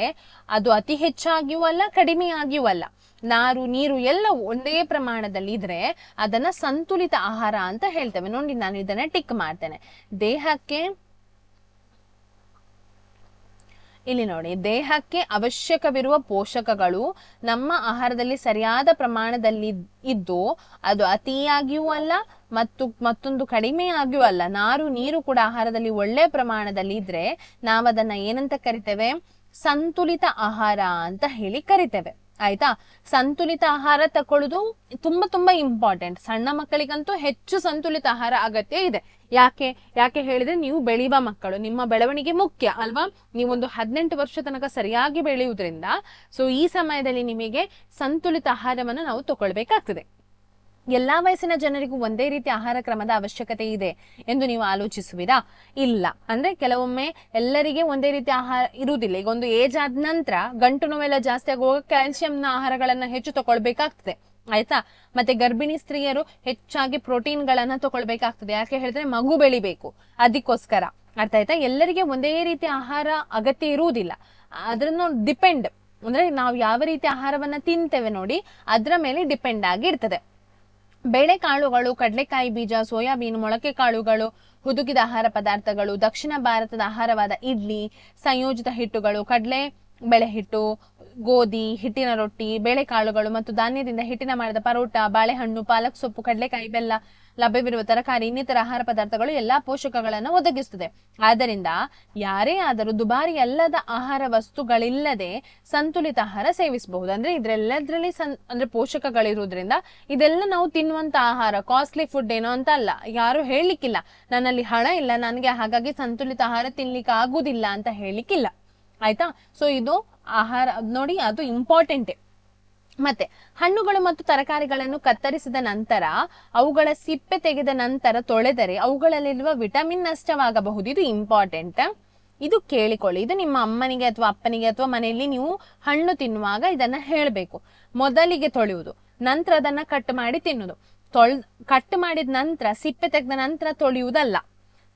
Speaker 1: ಅದು ಅತಿ ಹೆಚ್ಚಾಗಿಯೂ ಅಲ್ಲ, ಕಡಿಮೆಯಾಗಿಯೂ ಅಲ್ಲ. ನಾರು, ನೀರು ಎಲ್ಲವೂ ಒಂದೇ ಪ್ರಮಾಣದಲ್ಲಿ ಇದ್ರೆ ಅದನ್ನ ಸಂತುಲಿತ ಆಹಾರ ಅಂತ ಹೇಳ್ತೇವೆ. ನೋಡಿ, ನಾನು ಇದನ್ನ ಟಿಕ್ ಮಾಡ್ತೇನೆ. ಇಲ್ಲಿ ನೋಡಿ, ದೇಹಕ್ಕೆ ಅವಶ್ಯಕವಿರುವ ಪೋಷಕಗಳು ನಮ್ಮ ಆಹಾರದಲ್ಲಿ ಸರಿಯಾದ ಪ್ರಮಾಣದಲ್ಲಿ ಇದ್ದು ಅದು ಅತಿಯಾಗಿಯೂ ಅಲ್ಲ ಮತ್ತೊಂದು ಕಡಿಮೆಯಾಗಿಯೂ ಅಲ್ಲ. ನಾರು, ನೀರು ಕೂಡ ಆಹಾರದಲ್ಲಿ ಒಳ್ಳೆ ಪ್ರಮಾಣದಲ್ಲಿ ಇದ್ರೆ ನಾವದನ್ನ ಏನಂತ ಕರಿತೇವೆ? ಸಂತುಲಿತ ಆಹಾರ ಅಂತ ಹೇಳಿ ಕರಿತೇವೆ, ಆಯ್ತಾ? ಸಂತುಲಿತ ಆಹಾರ ತಕೊಳ್ಳುದು ತುಂಬಾ ಇಂಪಾರ್ಟೆಂಟ್. ಸಣ್ಣ ಮಕ್ಕಳಿಗಂತೂ ಹೆಚ್ಚು ಸಂತುಲಿತ ಆಹಾರ ಅಗತ್ಯ ಇದೆ. ಯಾಕೆ ಹೇಳಿದ್ರೆ ನೀವು ಬೆಳೆಯುವ ಮಕ್ಕಳು, ನಿಮ್ಮ ಬೆಳವಣಿಗೆ ಮುಖ್ಯ ಅಲ್ವಾ? ನೀವೊಂದು 18 ವರ್ಷ ತನಕ ಸರಿಯಾಗಿ ಬೆಳೆಯುವುದರಿಂದ ಸೊ ಈ ಸಮಯದಲ್ಲಿ ನಿಮಗೆ ಸಂತುಲಿತ ಆಹಾರವನ್ನು ನಾವು ತಗೊಳ್ಬೇಕಾಗ್ತದೆ. ಎಲ್ಲಾ ವಯಸ್ಸಿನ ಜನರಿಗೂ ಒಂದೇ ರೀತಿ ಆಹಾರ ಕ್ರಮದ ಅವಶ್ಯಕತೆ ಇದೆ ಎಂದು ನೀವು ಆಲೋಚಿಸುವಿರಾ? ಇಲ್ಲ. ಅಂದ್ರೆ ಕೆಲವೊಮ್ಮೆ ಎಲ್ಲರಿಗೆ ಒಂದೇ ರೀತಿ ಆಹಾರ ಇರುವುದಿಲ್ಲ. ಈಗ ಒಂದು ಏಜ್ ಆದ ನಂತರ ಗಂಟು ನೋವೆಲ್ಲ ಜಾಸ್ತಿ ಆಗುವಾಗ ಕ್ಯಾಲ್ಸಿಯಂನ ಆಹಾರಗಳನ್ನ ಹೆಚ್ಚು ತಗೊಳ್ಬೇಕಾಗ್ತದೆ, ಆಯ್ತಾ? ಮತ್ತೆ ಗರ್ಭಿಣಿ ಸ್ತ್ರೀಯರು ಹೆಚ್ಚಾಗಿ ಪ್ರೋಟೀನ್ಗಳನ್ನ ತಗೊಳ್ಬೇಕಾಗ್ತದೆ. ಯಾಕೆ ಹೇಳಿದ್ರೆ ಮಗು ಬೆಳಿಬೇಕು, ಅದಕ್ಕೋಸ್ಕರ. ಅರ್ಥ ಆಯ್ತಾ? ಎಲ್ಲರಿಗೆ ಒಂದೇ ರೀತಿ ಆಹಾರ ಅಗತ್ಯ ಇರುವುದಿಲ್ಲ. ಅದನ್ನು ಡಿಪೆಂಡ್, ಅಂದ್ರೆ ನಾವು ಯಾವ ರೀತಿ ಆಹಾರವನ್ನ ತಿಂತೇವೆ ನೋಡಿ ಅದ್ರ ಮೇಲೆ ಡಿಪೆಂಡ್ ಆಗಿ ಇರ್ತದೆ. ಬೇಳೆಕಾಳುಗಳು, ಕಡಲೆಕಾಯಿ ಬೀಜ, ಸೋಯಾಬೀನ್, ಮೊಳಕೆ ಕಾಳುಗಳು, ಹುದುಗಿದ ಆಹಾರ ಪದಾರ್ಥಗಳು, ದಕ್ಷಿಣ ಭಾರತದ ಆಹಾರವಾದ ಇಡ್ಲಿ, ಸಂಯೋಜಿತ ಹಿಟ್ಟುಗಳು, ಕಡಲೆ ಬೆಳೆ ಹಿಟ್ಟು, ಗೋಧಿ ಹಿಟ್ಟಿನ ರೊಟ್ಟಿ, ಬೇಳೆಕಾಳುಗಳು ಮತ್ತು ಧಾನ್ಯದಿಂದ ಹಿಟ್ಟಿನ ಮಾಡಿದ ಪರೋಟ, ಬಾಳೆಹಣ್ಣು, ಪಾಲಕ್ ಸೊಪ್ಪು, ಕಡಲೆಕಾಯಿ, ಬೆಲ್ಲ, ಲಭ್ಯವಿರುವ ತರಕಾರಿ, ಇನ್ನಿತರ ಆಹಾರ ಪದಾರ್ಥಗಳು ಎಲ್ಲಾ ಪೋಷಕಗಳನ್ನು ಒದಗಿಸುತ್ತದೆ. ಆದ್ದರಿಂದ ಯಾರೇ ಆದರೂ ದುಬಾರಿ ಅಲ್ಲದ ಆಹಾರ ವಸ್ತುಗಳಿಲ್ಲದೆ ಸಂತುಲಿತ ಆಹಾರ ಸೇವಿಸಬಹುದು. ಅಂದ್ರೆ ಇದ್ರೆಲ್ಲದ್ರಲ್ಲಿ ಅಂದ್ರೆ ಪೋಷಕಗಳಿರುವುದರಿಂದ ಇದೆಲ್ಲ ನಾವು ತಿನ್ನುವಂತ ಆಹಾರ, ಕಾಸ್ಟ್ಲಿ ಫುಡ್ ಏನೋ ಅಂತ ಅಲ್ಲ. ಯಾರು ಹೇಳಲಿಕ್ಕಿಲ್ಲ ನನ್ನಲ್ಲಿ ಹಣ ಇಲ್ಲ ನನಗೆ ಹಾಗಾಗಿ ಸಂತುಲಿತ ಆಹಾರ ತಿನ್ಲಿಕ್ಕೆ ಆಗುದಿಲ್ಲ ಅಂತ ಹೇಳಲಿಕ್ಕಿಲ್ಲ. ಆಯ್ತಾ? ಸೊ ಇದು ಆಹಾರ ನೋಡಿ, ಅದು ಇಂಪಾರ್ಟೆಂಟೇ. ಮತ್ತೆ ಹಣ್ಣುಗಳು ಮತ್ತು ತರಕಾರಿಗಳನ್ನು ಕತ್ತರಿಸಿದ ನಂತರ ಅವುಗಳ ಸಿಪ್ಪೆ ತೆಗೆದ ನಂತರ ತೊಳೆದರೆ ಅವುಗಳಲ್ಲಿರುವ ವಿಟಮಿನ್ ನಷ್ಟವಾಗಬಹುದು. ಇದು ಇಂಪಾರ್ಟೆಂಟ್, ಇದು ಕೇಳಿಕೊಳ್ಳಿ. ಇದು ನಿಮ್ಮ ಅಮ್ಮನಿಗೆ ಅಥವಾ ಅಪ್ಪನಿಗೆ ಅಥವಾ ಮನೆಯಲ್ಲಿ ನೀವು ಹಣ್ಣು ತಿನ್ನುವಾಗ ಇದನ್ನ ಹೇಳಬೇಕು. ಮೊದಲಿಗೆ ತೊಳೆಯುವುದು, ನಂತರ ಅದನ್ನ ಕಟ್ ಮಾಡಿ ತಿನ್ನುವುದು. ಕಟ್ ಮಾಡಿದ ನಂತರ ಸಿಪ್ಪೆ ತೆಗೆದ ನಂತರ ತೊಳೆಯುವುದಲ್ಲ.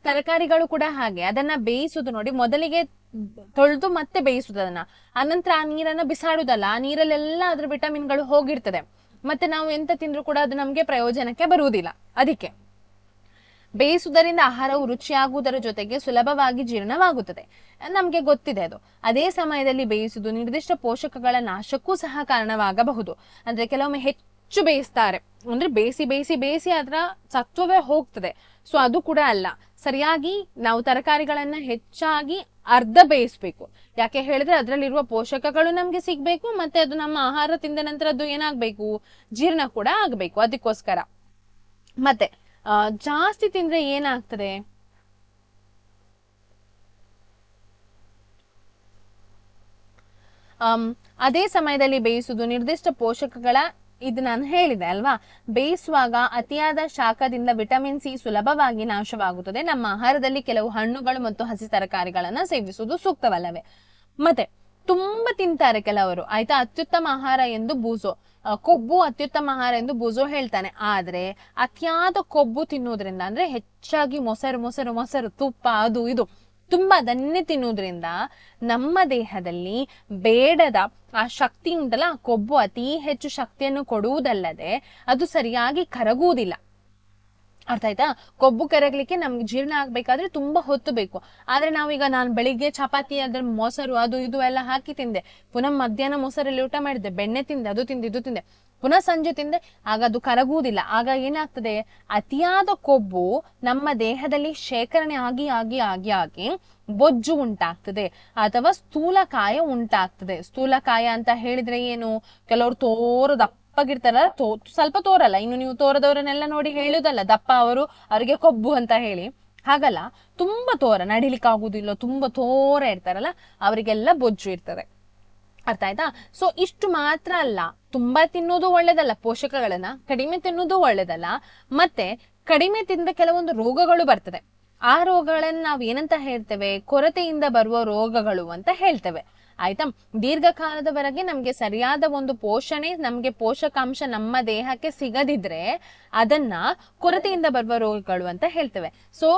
Speaker 1: ತರಕಾರಿಗಳು ಕೂಡ ಹಾಗೆ, ಅದನ್ನ ಬೇಯಿಸುದು ನೋಡಿ, ಮೊದಲಿಗೆ ತೊಳೆದು ಮತ್ತೆ ಬೇಯಿಸುದು ಅದನ್ನ, ಅನಂತರ ಆ ನೀರನ್ನ ಬಿಸಾಡುದಲ್ಲ. ಆ ನೀರಲ್ಲೆಲ್ಲ ಅದ್ರ ವಿಟಮಿನ್ಗಳು ಹೋಗಿರ್ತದೆ. ಮತ್ತೆ ನಾವು ಎಂತ ತಿಂದ್ರು ಕೂಡ ಅದು ನಮ್ಗೆ ಪ್ರಯೋಜನಕ್ಕೆ ಬರುವುದಿಲ್ಲ. ಅದಕ್ಕೆ ಬೇಯಿಸುವುದರಿಂದ ಆಹಾರವು ರುಚಿಯಾಗುವುದರ ಜೊತೆಗೆ ಸುಲಭವಾಗಿ ಜೀರ್ಣವಾಗುತ್ತದೆ. ನಮ್ಗೆ ಗೊತ್ತಿದೆ ಅದು. ಅದೇ ಸಮಯದಲ್ಲಿ ಬೇಯಿಸುವುದು ನಿರ್ದಿಷ್ಟ ಪೋಷಕಗಳ ನಾಶಕ್ಕೂ ಸಹ ಕಾರಣವಾಗಬಹುದು. ಅಂದ್ರೆ ಕೆಲವೊಮ್ಮೆ ಹೆಚ್ಚು ಬೇಯಿಸ್ತಾರೆ, ಅಂದ್ರೆ ಬೇಯಿಸಿ ಬೇಯಿಸಿ ಬೇಯಿಸಿ ಅದರ ಸತ್ವವೇ ಹೋಗ್ತದೆ. ಸೊ ಅದು ಕೂಡ ಅಲ್ಲ. ಸರಿಯಾಗಿ ನಾವು ತರಕಾರಿಗಳನ್ನ ಹೆಚ್ಚಾಗಿ ಅರ್ಧ ಬೇಯಿಸ್ಬೇಕು. ಯಾಕೆ ಹೇಳಿದ್ರೆ ಅದರಲ್ಲಿರುವ ಪೋಷಕಗಳು ನಮ್ಗೆ ಸಿಗ್ಬೇಕು, ಮತ್ತೆ ಅದು ನಮ್ಮ ಆಹಾರ ತಿಂದ ನಂತರ ಅದು ಏನಾಗ್ಬೇಕು, ಜೀರ್ಣ ಕೂಡ ಆಗ್ಬೇಕು. ಅದಕ್ಕೋಸ್ಕರ ಮತ್ತೆ ಜಾಸ್ತಿ ತಿಂದ್ರೆ ಏನಾಗ್ತದೆ, ಅದೇ ಸಮಯದಲ್ಲಿ ಬೇಯಿಸುವುದು ನಿರ್ದಿಷ್ಟ ಪೋಷಕಗಳ, ಇದು ನಾನು ಹೇಳಿದೆ ಅಲ್ವಾ, ಬೇಯಿಸುವಾಗ ಅತಿಯಾದ ಶಾಖದಿಂದ ವಿಟಮಿನ್ ಸಿ ಸುಲಭವಾಗಿ ನಾಶವಾಗುತ್ತದೆ. ನಮ್ಮ ಆಹಾರದಲ್ಲಿ ಕೆಲವು ಹಣ್ಣುಗಳು ಮತ್ತು ಹಸಿ ತರಕಾರಿಗಳನ್ನ ಸೇವಿಸುವುದು ಸೂಕ್ತವಲ್ಲವೇ? ಮತ್ತೆ ತುಂಬಾ ತಿಂತಾರೆ ಕೆಲವರು, ಆಯ್ತಾ, ಅತ್ಯುತ್ತಮ ಆಹಾರ ಎಂದು ಕೊಬ್ಬು ಅತ್ಯುತ್ತಮ ಆಹಾರ ಎಂದು ಬೂಸೋ ಹೇಳ್ತಾನೆ. ಆದ್ರೆ ಅತಿಯಾದ ಕೊಬ್ಬು ತಿನ್ನುವುದರಿಂದ, ಅಂದ್ರೆ ಹೆಚ್ಚಾಗಿ ಮೊಸರು ತುಪ್ಪ ಅದು ಇದು ತುಂಬಾ ಅದನ್ನೇ ತಿನ್ನುವುದರಿಂದ ನಮ್ಮ ದೇಹದಲ್ಲಿ ಬೇಡದ ಆ ಶಕ್ತಿ ಉಂಟಲ್ಲ, ಕೊಬ್ಬು ಅತಿ ಹೆಚ್ಚು ಶಕ್ತಿಯನ್ನು ಕೊಡುವುದಲ್ಲದೆ ಅದು ಸರಿಯಾಗಿ ಕರಗುವುದಿಲ್ಲ. ಅರ್ಥ ಆಯ್ತಾ? ಕೊಬ್ಬು ಕರಗಲಿಕ್ಕೆ ನಮ್ಗೆ ಜೀರ್ಣ ಆಗ್ಬೇಕಾದ್ರೆ ತುಂಬಾ ಹೊತ್ತು ಬೇಕು. ಆದ್ರೆ ನಾವೀಗ ನಾನು ಬೆಳಿಗ್ಗೆ ಚಪಾತಿ ಅದ್ರ ಮೊಸರು ಅದು ಇದು ಎಲ್ಲ ಹಾಕಿ ತಿಂದೆ, ಪುನಃ ಮಧ್ಯಾಹ್ನ ಮೊಸರಲ್ಲಿ ಊಟ ಮಾಡಿದೆ, ಬೆಣ್ಣೆ ತಿಂದೆ, ಅದು ತಿಂದೆ ಇದು ತಿಂದೆ, ಪುನಃ ಸಂಜೆ ತಿಂದೆ, ಆಗ ಅದು ಕರಗುವುದಿಲ್ಲ. ಆಗ ಏನಾಗ್ತದೆ, ಅತಿಯಾದ ಕೊಬ್ಬು ನಮ್ಮ ದೇಹದಲ್ಲಿ ಶೇಖರಣೆ ಆಗಿ ಆಗಿ ಆಗಿ ಆಗಿ ಬೊಜ್ಜು ಉಂಟಾಗ್ತದೆ ಅಥವಾ ಸ್ಥೂಲಕಾಯ ಉಂಟಾಗ್ತದೆ. ಸ್ಥೂಲಕಾಯ ಅಂತ ಹೇಳಿದ್ರೆ ಏನು, ಕೆಲವರು ದಪ್ಪಗಿರ್ತಾರಲ್ಲ, ಸ್ವಲ್ಪ ತೋರಲ್ಲ. ಇನ್ನು ನೀವು ತೋರದವರನ್ನೆಲ್ಲ ನೋಡಿ ಹೇಳುದಲ್ಲ ದಪ್ಪ ಅವರಿಗೆ ಕೊಬ್ಬು ಅಂತ ಹೇಳಿ, ಹಾಗಲ್ಲ. ತುಂಬಾ ತೋರ, ನಡಿಲಿಕ್ಕೆ ಆಗುದಿಲ್ಲ, ತುಂಬಾ ತೋರ ಇರ್ತಾರಲ್ಲ, ಅವರಿಗೆಲ್ಲ ಬೊಜ್ಜು ಇರ್ತದೆ. ಅರ್ಥ ಆಯ್ತಾ? ಸೊ ಇಷ್ಟು ಮಾತ್ರ ಅಲ್ಲ, ತುಂಬಾ ತಿನ್ನೋದು ಒಳ್ಳೇದಲ್ಲ, ಪೋಷಕಗಳನ್ನ ಕಡಿಮೆ ತಿನ್ನೋದು ಒಳ್ಳೇದಲ್ಲ. ಮತ್ತೆ ಕಡಿಮೆ ತಿಂದ ಕೆಲವೊಂದು ರೋಗಗಳು ಬರ್ತದೆ. ಆ ರೋಗಗಳನ್ನ ನಾವ್ ಏನಂತ ಹೇಳ್ತೇವೆ, ಕೊರತೆಯಿಂದ ಬರುವ ರೋಗಗಳು ಅಂತ ಹೇಳ್ತೇವೆ. ಆಯ್ತಾ? ದೀರ್ಘಕಾಲದವರೆಗೆ ನಮ್ಗೆ ಸರಿಯಾದ ಒಂದು ಪೋಷಣೆ, ನಮ್ಗೆ ಪೋಷಕಾಂಶ ನಮ್ಮ ದೇಹಕ್ಕೆ ಸಿಗದಿದ್ರೆ ಅದನ್ನ ಕೊರತೆಯಿಂದ ಬರುವ ರೋಗಗಳು ಅಂತ ಹೇಳ್ತೇವೆ. ಸೊ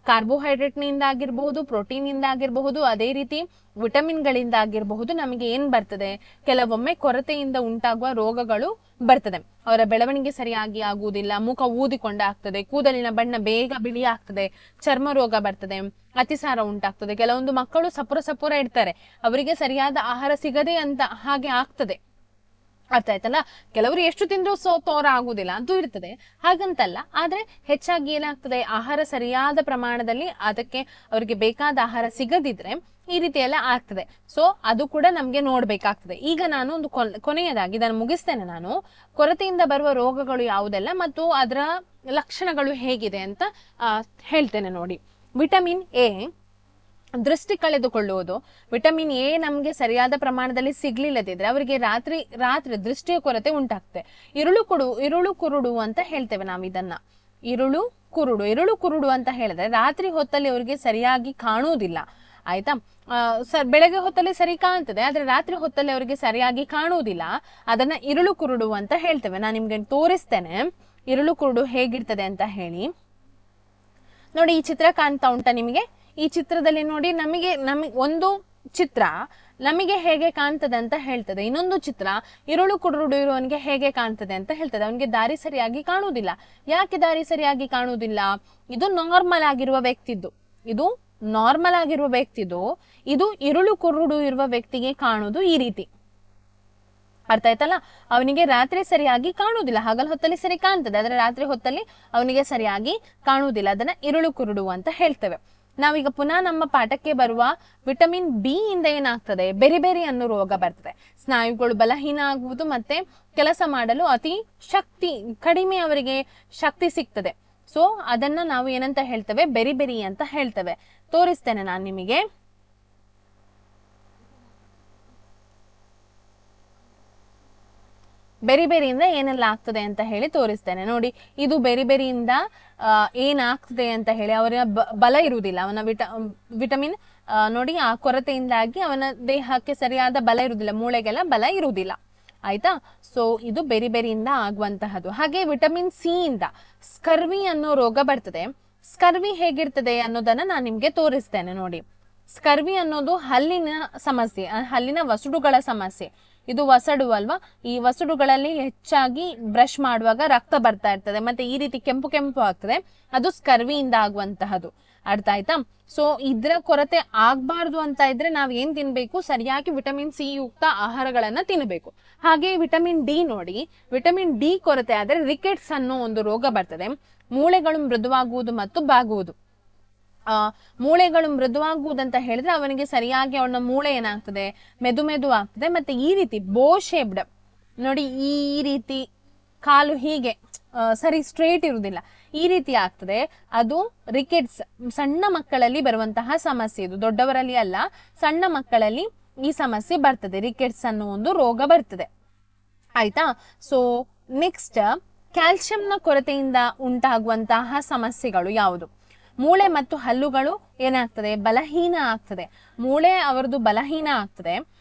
Speaker 1: ಕಾರ್ಬೋಹೈಡ್ರೇಟ್ ನಿಂದ ಆಗಿರಬಹುದು, ಪ್ರೋಟೀನ್ ಇಂದ ಆಗಿರಬಹುದು, ಅದೇ ರೀತಿ ವಿಟಮಿನ್ ಗಳಿಂದ ಆಗಿರಬಹುದು, ನಮಗೆ ಏನ್ ಬರ್ತದೆ, ಕೆಲವೊಮ್ಮೆ ಕೊರತೆಯಿಂದ ಉಂಟಾಗುವ ರೋಗಗಳು ಬರ್ತದೆ. ಅವರ ಬೆಳವಣಿಗೆ ಸರಿಯಾಗಿ ಆಗುವುದಿಲ್ಲ, ಮುಖ ಊದಿಕೊಂಡಾಗ್ತದೆ, ಕೂದಲಿನ ಬಣ್ಣ ಬೇಗ ಬಿಳಿ ಆಗ್ತದೆ, ಚರ್ಮ ರೋಗ ಬರ್ತದೆ, ಅತಿಸಾರ ಉಂಟಾಗ್ತದೆ. ಕೆಲವೊಂದು ಮಕ್ಕಳು ಸಪುರ ಇರ್ತಾರೆ, ಅವರಿಗೆ ಸರಿಯಾದ ಆಹಾರ ಸಿಗದೆ ಅಂತ ಹಾಗೆ ಆಗ್ತದೆ. ಅರ್ಥ ಆಯ್ತಲ್ಲ? ಕೆಲವರು ಎಷ್ಟು ತಿಂದ್ರು ತೋರ ಆಗುದಿಲ್ಲ, ಅದು ಇರ್ತದೆ, ಹಾಗಂತಲ್ಲ. ಆದ್ರೆ ಹೆಚ್ಚಾಗಿ ಏನಾಗ್ತದೆ, ಆಹಾರ ಸರಿಯಾದ ಪ್ರಮಾಣದಲ್ಲಿ ಅದಕ್ಕೆ ಅವರಿಗೆ ಬೇಕಾದ ಆಹಾರ ಸಿಗದಿದ್ರೆ ಈ ರೀತಿ ಎಲ್ಲ ಆಗ್ತದೆ. ಸೊ ಅದು ಕೂಡ ನಮ್ಗೆ ನೋಡ್ಬೇಕಾಗ್ತದೆ. ಈಗ ನಾನು ಒಂದು ಕೊನೆಯದಾಗಿ ಇದನ್ನು ಮುಗಿಸ್ತೇನೆ. ನಾನು ಕೊರತೆಯಿಂದ ಬರುವ ರೋಗಗಳು ಯಾವುದೆಲ್ಲ ಮತ್ತು ಅದರ ಲಕ್ಷಣಗಳು ಹೇಗಿದೆ ಅಂತ ಹೇಳ್ತೇನೆ ನೋಡಿ. ವಿಟಮಿನ್ ಎ, ದೃಷ್ಟಿ ಕಳೆದುಕೊಳ್ಳುವುದು. ವಿಟಮಿನ್ ಎ ನಮ್ಗೆ ಸರಿಯಾದ ಪ್ರಮಾಣದಲ್ಲಿ ಸಿಗ್ಲಿಲ್ಲದಿದ್ರೆ ಅವರಿಗೆ ರಾತ್ರಿ ದೃಷ್ಟಿಯ ಕೊರತೆ ಉಂಟಾಗ್ತದೆ. ಇರುಳು ಕುರುಡು ಅಂತ ಹೇಳ್ತೇವೆ ನಾವು ಇದನ್ನ. ಇರುಳು ಕುರುಡು ಅಂತ ಹೇಳಿದ್ರೆ ರಾತ್ರಿ ಹೊತ್ತಲ್ಲಿ ಅವರಿಗೆ ಸರಿಯಾಗಿ ಕಾಣುವುದಿಲ್ಲ. ಆಯ್ತಾ? ಬೆಳಗ್ಗೆ ಹೊತ್ತಲ್ಲಿ ಸರಿ ಕಾಣ್ತದೆ, ಆದ್ರೆ ರಾತ್ರಿ ಹೊತ್ತಲ್ಲಿ ಅವರಿಗೆ ಸರಿಯಾಗಿ ಕಾಣುವುದಿಲ್ಲ. ಅದನ್ನ ಇರುಳು ಕುರುಡು ಅಂತ ಹೇಳ್ತೇವೆ. ನಾನು ನಿಮ್ಗೆ ತೋರಿಸ್ತೇನೆ ಇರುಳು ಕುರುಡು ಹೇಗಿರ್ತದೆ ಅಂತ ಹೇಳಿ. ನೋಡಿ, ಈ ಚಿತ್ರ ಕಾಣ್ತಾ ಉಂಟಾ ನಿಮಗೆ? ಈ ಚಿತ್ರದಲ್ಲಿ ನೋಡಿ, ನಮಗೆ ಒಂದು ಚಿತ್ರ ನಮಗೆ ಹೇಗೆ ಕಾಣ್ತದೆ ಅಂತ ಹೇಳ್ತದೆ, ಇನ್ನೊಂದು ಚಿತ್ರ ಇರುಳು ಕುರುಡು ಇರುವವನಿಗೆ ಹೇಗೆ ಕಾಣ್ತದೆ ಅಂತ ಹೇಳ್ತದೆ. ಅವನಿಗೆ ದಾರಿ ಸರಿಯಾಗಿ ಕಾಣುವುದಿಲ್ಲ. ಯಾಕೆ ದಾರಿ ಸರಿಯಾಗಿ ಕಾಣುವುದಿಲ್ಲ? ಇದು ನಾರ್ಮಲ್ ಆಗಿರುವ ವ್ಯಕ್ತಿದ್ದು, ಇದು ಇರುಳು ಕುರುಡು ಇರುವ ವ್ಯಕ್ತಿಗೆ ಕಾಣುವುದು ಈ ರೀತಿ. ಅರ್ಥ ಆಯ್ತಲ್ಲ. ಅವನಿಗೆ ರಾತ್ರಿ ಸರಿಯಾಗಿ ಕಾಣುವುದಿಲ್ಲ, ಹಗಲು ಹೊತ್ತಲ್ಲಿ ಸರಿ ಕಾಣ್ತದೆ, ಆದ್ರೆ ರಾತ್ರಿ ಹೊತ್ತಲ್ಲಿ ಅವನಿಗೆ ಸರಿಯಾಗಿ ಕಾಣುವುದಿಲ್ಲ. ಅದನ್ನ ಇರುಳು ಕುರುಡು ಅಂತ ಹೇಳ್ತೇವೆ. ನಾವೀಗ ಪುನಃ ನಮ್ಮ ಪಾಠಕ್ಕೆ ಬರುವ ವಿಟಮಿನ್ ಬಿ ಇಂದ ಏನಾಗ್ತದೆ, ಬೆರಿ ಬೆರಿ ಅನ್ನೋ ರೋಗ ಬರ್ತದೆ. ಸ್ನಾಯುಗಳು ಬಲಹೀನ ಆಗುವುದು, ಮತ್ತೆ ಕೆಲಸ ಮಾಡಲು ಅತಿ ಶಕ್ತಿ ಕಡಿಮೆ, ಅವರಿಗೆ ಶಕ್ತಿ ಸಿಗ್ತದೆ. ಸೊ ಅದನ್ನ ನಾವು ಏನಂತ ಹೇಳ್ತೇವೆ, ಬೆರಿ ಬೆರಿ ಅಂತ ಹೇಳ್ತೇವೆ. ತೋರಿಸ್ತೇನೆ ನಾನು ನಿಮಗೆ. ಬೆರಿ ಬೆರಿಯಿಂದ ಏನೆಲ್ಲ ಆಗ್ತದೆ ಅಂತ ಹೇಳಿ ತೋರಿಸ್ತೇನೆ ನೋಡಿ. ಇದು ಬೆರಿ ಬೆರಿಯಿಂದ ಏನಾಗ್ತದೆ ಅಂತ ಹೇಳಿ, ಅವರ ಬಲ ಇರುವುದಿಲ್ಲ, ಅವನ ವಿಟಮಿನ್ ನೋಡಿ ಆ ಕೊರತೆಯಿಂದಾಗಿ ಅವನ ದೇಹಕ್ಕೆ ಸರಿಯಾದ ಬಲ ಇರುವುದಿಲ್ಲ, ಮೂಳೆಗೆಲ್ಲ ಬಲ ಇರುವುದಿಲ್ಲ. ಆಯ್ತಾ. ಸೊ ಇದು ಬೆರಿ ಬೆರಿಯಿಂದ ಆಗುವಂತಹದ್ದು. ಹಾಗೆ ವಿಟಮಿನ್ ಸಿ ಇಂದ ಸ್ಕರ್ವಿ ಅನ್ನೋ ರೋಗ ಬರ್ತದೆ. ಸ್ಕರ್ವಿ ಹೇಗಿರ್ತದೆ ಅನ್ನೋದನ್ನ ನಾನು ನಿಮ್ಗೆ ತೋರಿಸ್ತೇನೆ ನೋಡಿ. ಸ್ಕರ್ವಿ ಅನ್ನೋದು ಹಲ್ಲಿನ ಸಮಸ್ಯೆ, ಹಲ್ಲಿನ ವಸುಡುಗಳ ಸಮಸ್ಯೆ. ಇದು ವಸಡು ಅಲ್ವಾ, ಈ ವಸಡುಗಳಲ್ಲಿ ಹೆಚ್ಚಾಗಿ ಬ್ರಷ್ ಮಾಡುವಾಗ ರಕ್ತ ಬರ್ತಾ ಇರ್ತದೆ, ಮತ್ತೆ ಈ ರೀತಿ ಕೆಂಪು ಕೆಂಪು ಆಗ್ತದೆ, ಅದು ಸ್ಕರ್ವಿಯಿಂದ ಆಗುವಂತಹದ್ದು. ಅರ್ಥ ಆಯ್ತಾ. ಸೊ ಇದ್ರ ಕೊರತೆ ಆಗ್ಬಾರ್ದು ಅಂತ ಇದ್ರೆ ನಾವ್ ಏನ್ ತಿನ್ಬೇಕು, ಸರಿಯಾಗಿ ವಿಟಮಿನ್ ಸಿ ಯುಕ್ತ ಆಹಾರಗಳನ್ನ ತಿನ್ನಬೇಕು. ಹಾಗೆ ವಿಟಮಿನ್ ಡಿ ನೋಡಿ, ವಿಟಮಿನ್ ಡಿ ಕೊರತೆ ಆದ್ರೆ ರಿಕೆಟ್ಸ್ ಅನ್ನೋ ಒಂದು ರೋಗ ಬರ್ತದೆ. ಮೂಳೆಗಳು ಮೃದುವಾಗುವುದು ಮತ್ತು ಬಾಗುವುದು. ಮೂಳೆಗಳು ಮೃದುವಾಗುವುದಂತ ಹೇಳಿದ್ರೆ ಅವನಿಗೆ ಸರಿಯಾಗಿ ಅವನ ಮೂಳೆ ಏನಾಗ್ತದೆ, ಮೆದು ಮೆದು ಆಗ್ತದೆ, ಮತ್ತೆ ಈ ರೀತಿ ಬೋ ಶೇಪ್ಡ್ ನೋಡಿ, ಈ ರೀತಿ ಕಾಲು ಹೀಗೆ ಸರಿ ಸ್ಟ್ರೇಟ್ ಇರುವುದಿಲ್ಲ, ಈ ರೀತಿ ಆಗ್ತದೆ. ಅದು ರಿಕೆಟ್ಸ್, ಸಣ್ಣ ಮಕ್ಕಳಲ್ಲಿ ಬರುವಂತಹ ಸಮಸ್ಯೆ ಇದು, ದೊಡ್ಡವರಲ್ಲಿ ಅಲ್ಲ, ಸಣ್ಣ ಮಕ್ಕಳಲ್ಲಿ ಈ ಸಮಸ್ಯೆ ಬರ್ತದೆ, ರಿಕೆಟ್ಸ್ ಅನ್ನೋ ಒಂದು ರೋಗ ಬರ್ತದೆ. ಆಯ್ತಾ. ಸೊ ನೆಕ್ಸ್ಟ್, ಕ್ಯಾಲ್ಸಿಯಂನ ಕೊರತೆಯಿಂದ ಉಂಟಾಗುವಂತಹ ಸಮಸ್ಯೆಗಳು ಯಾವುದು? ಮೂಳೆ ಮತ್ತು ಹಲ್ಲುಗಳು ಏನಾಗ್ತದೆ, ಬಲಹೀನ ಆಗ್ತದೆ. ಮೂಳೆ ಅವರದು ಬಲಹೀನ ಆಗ್ತದೆ.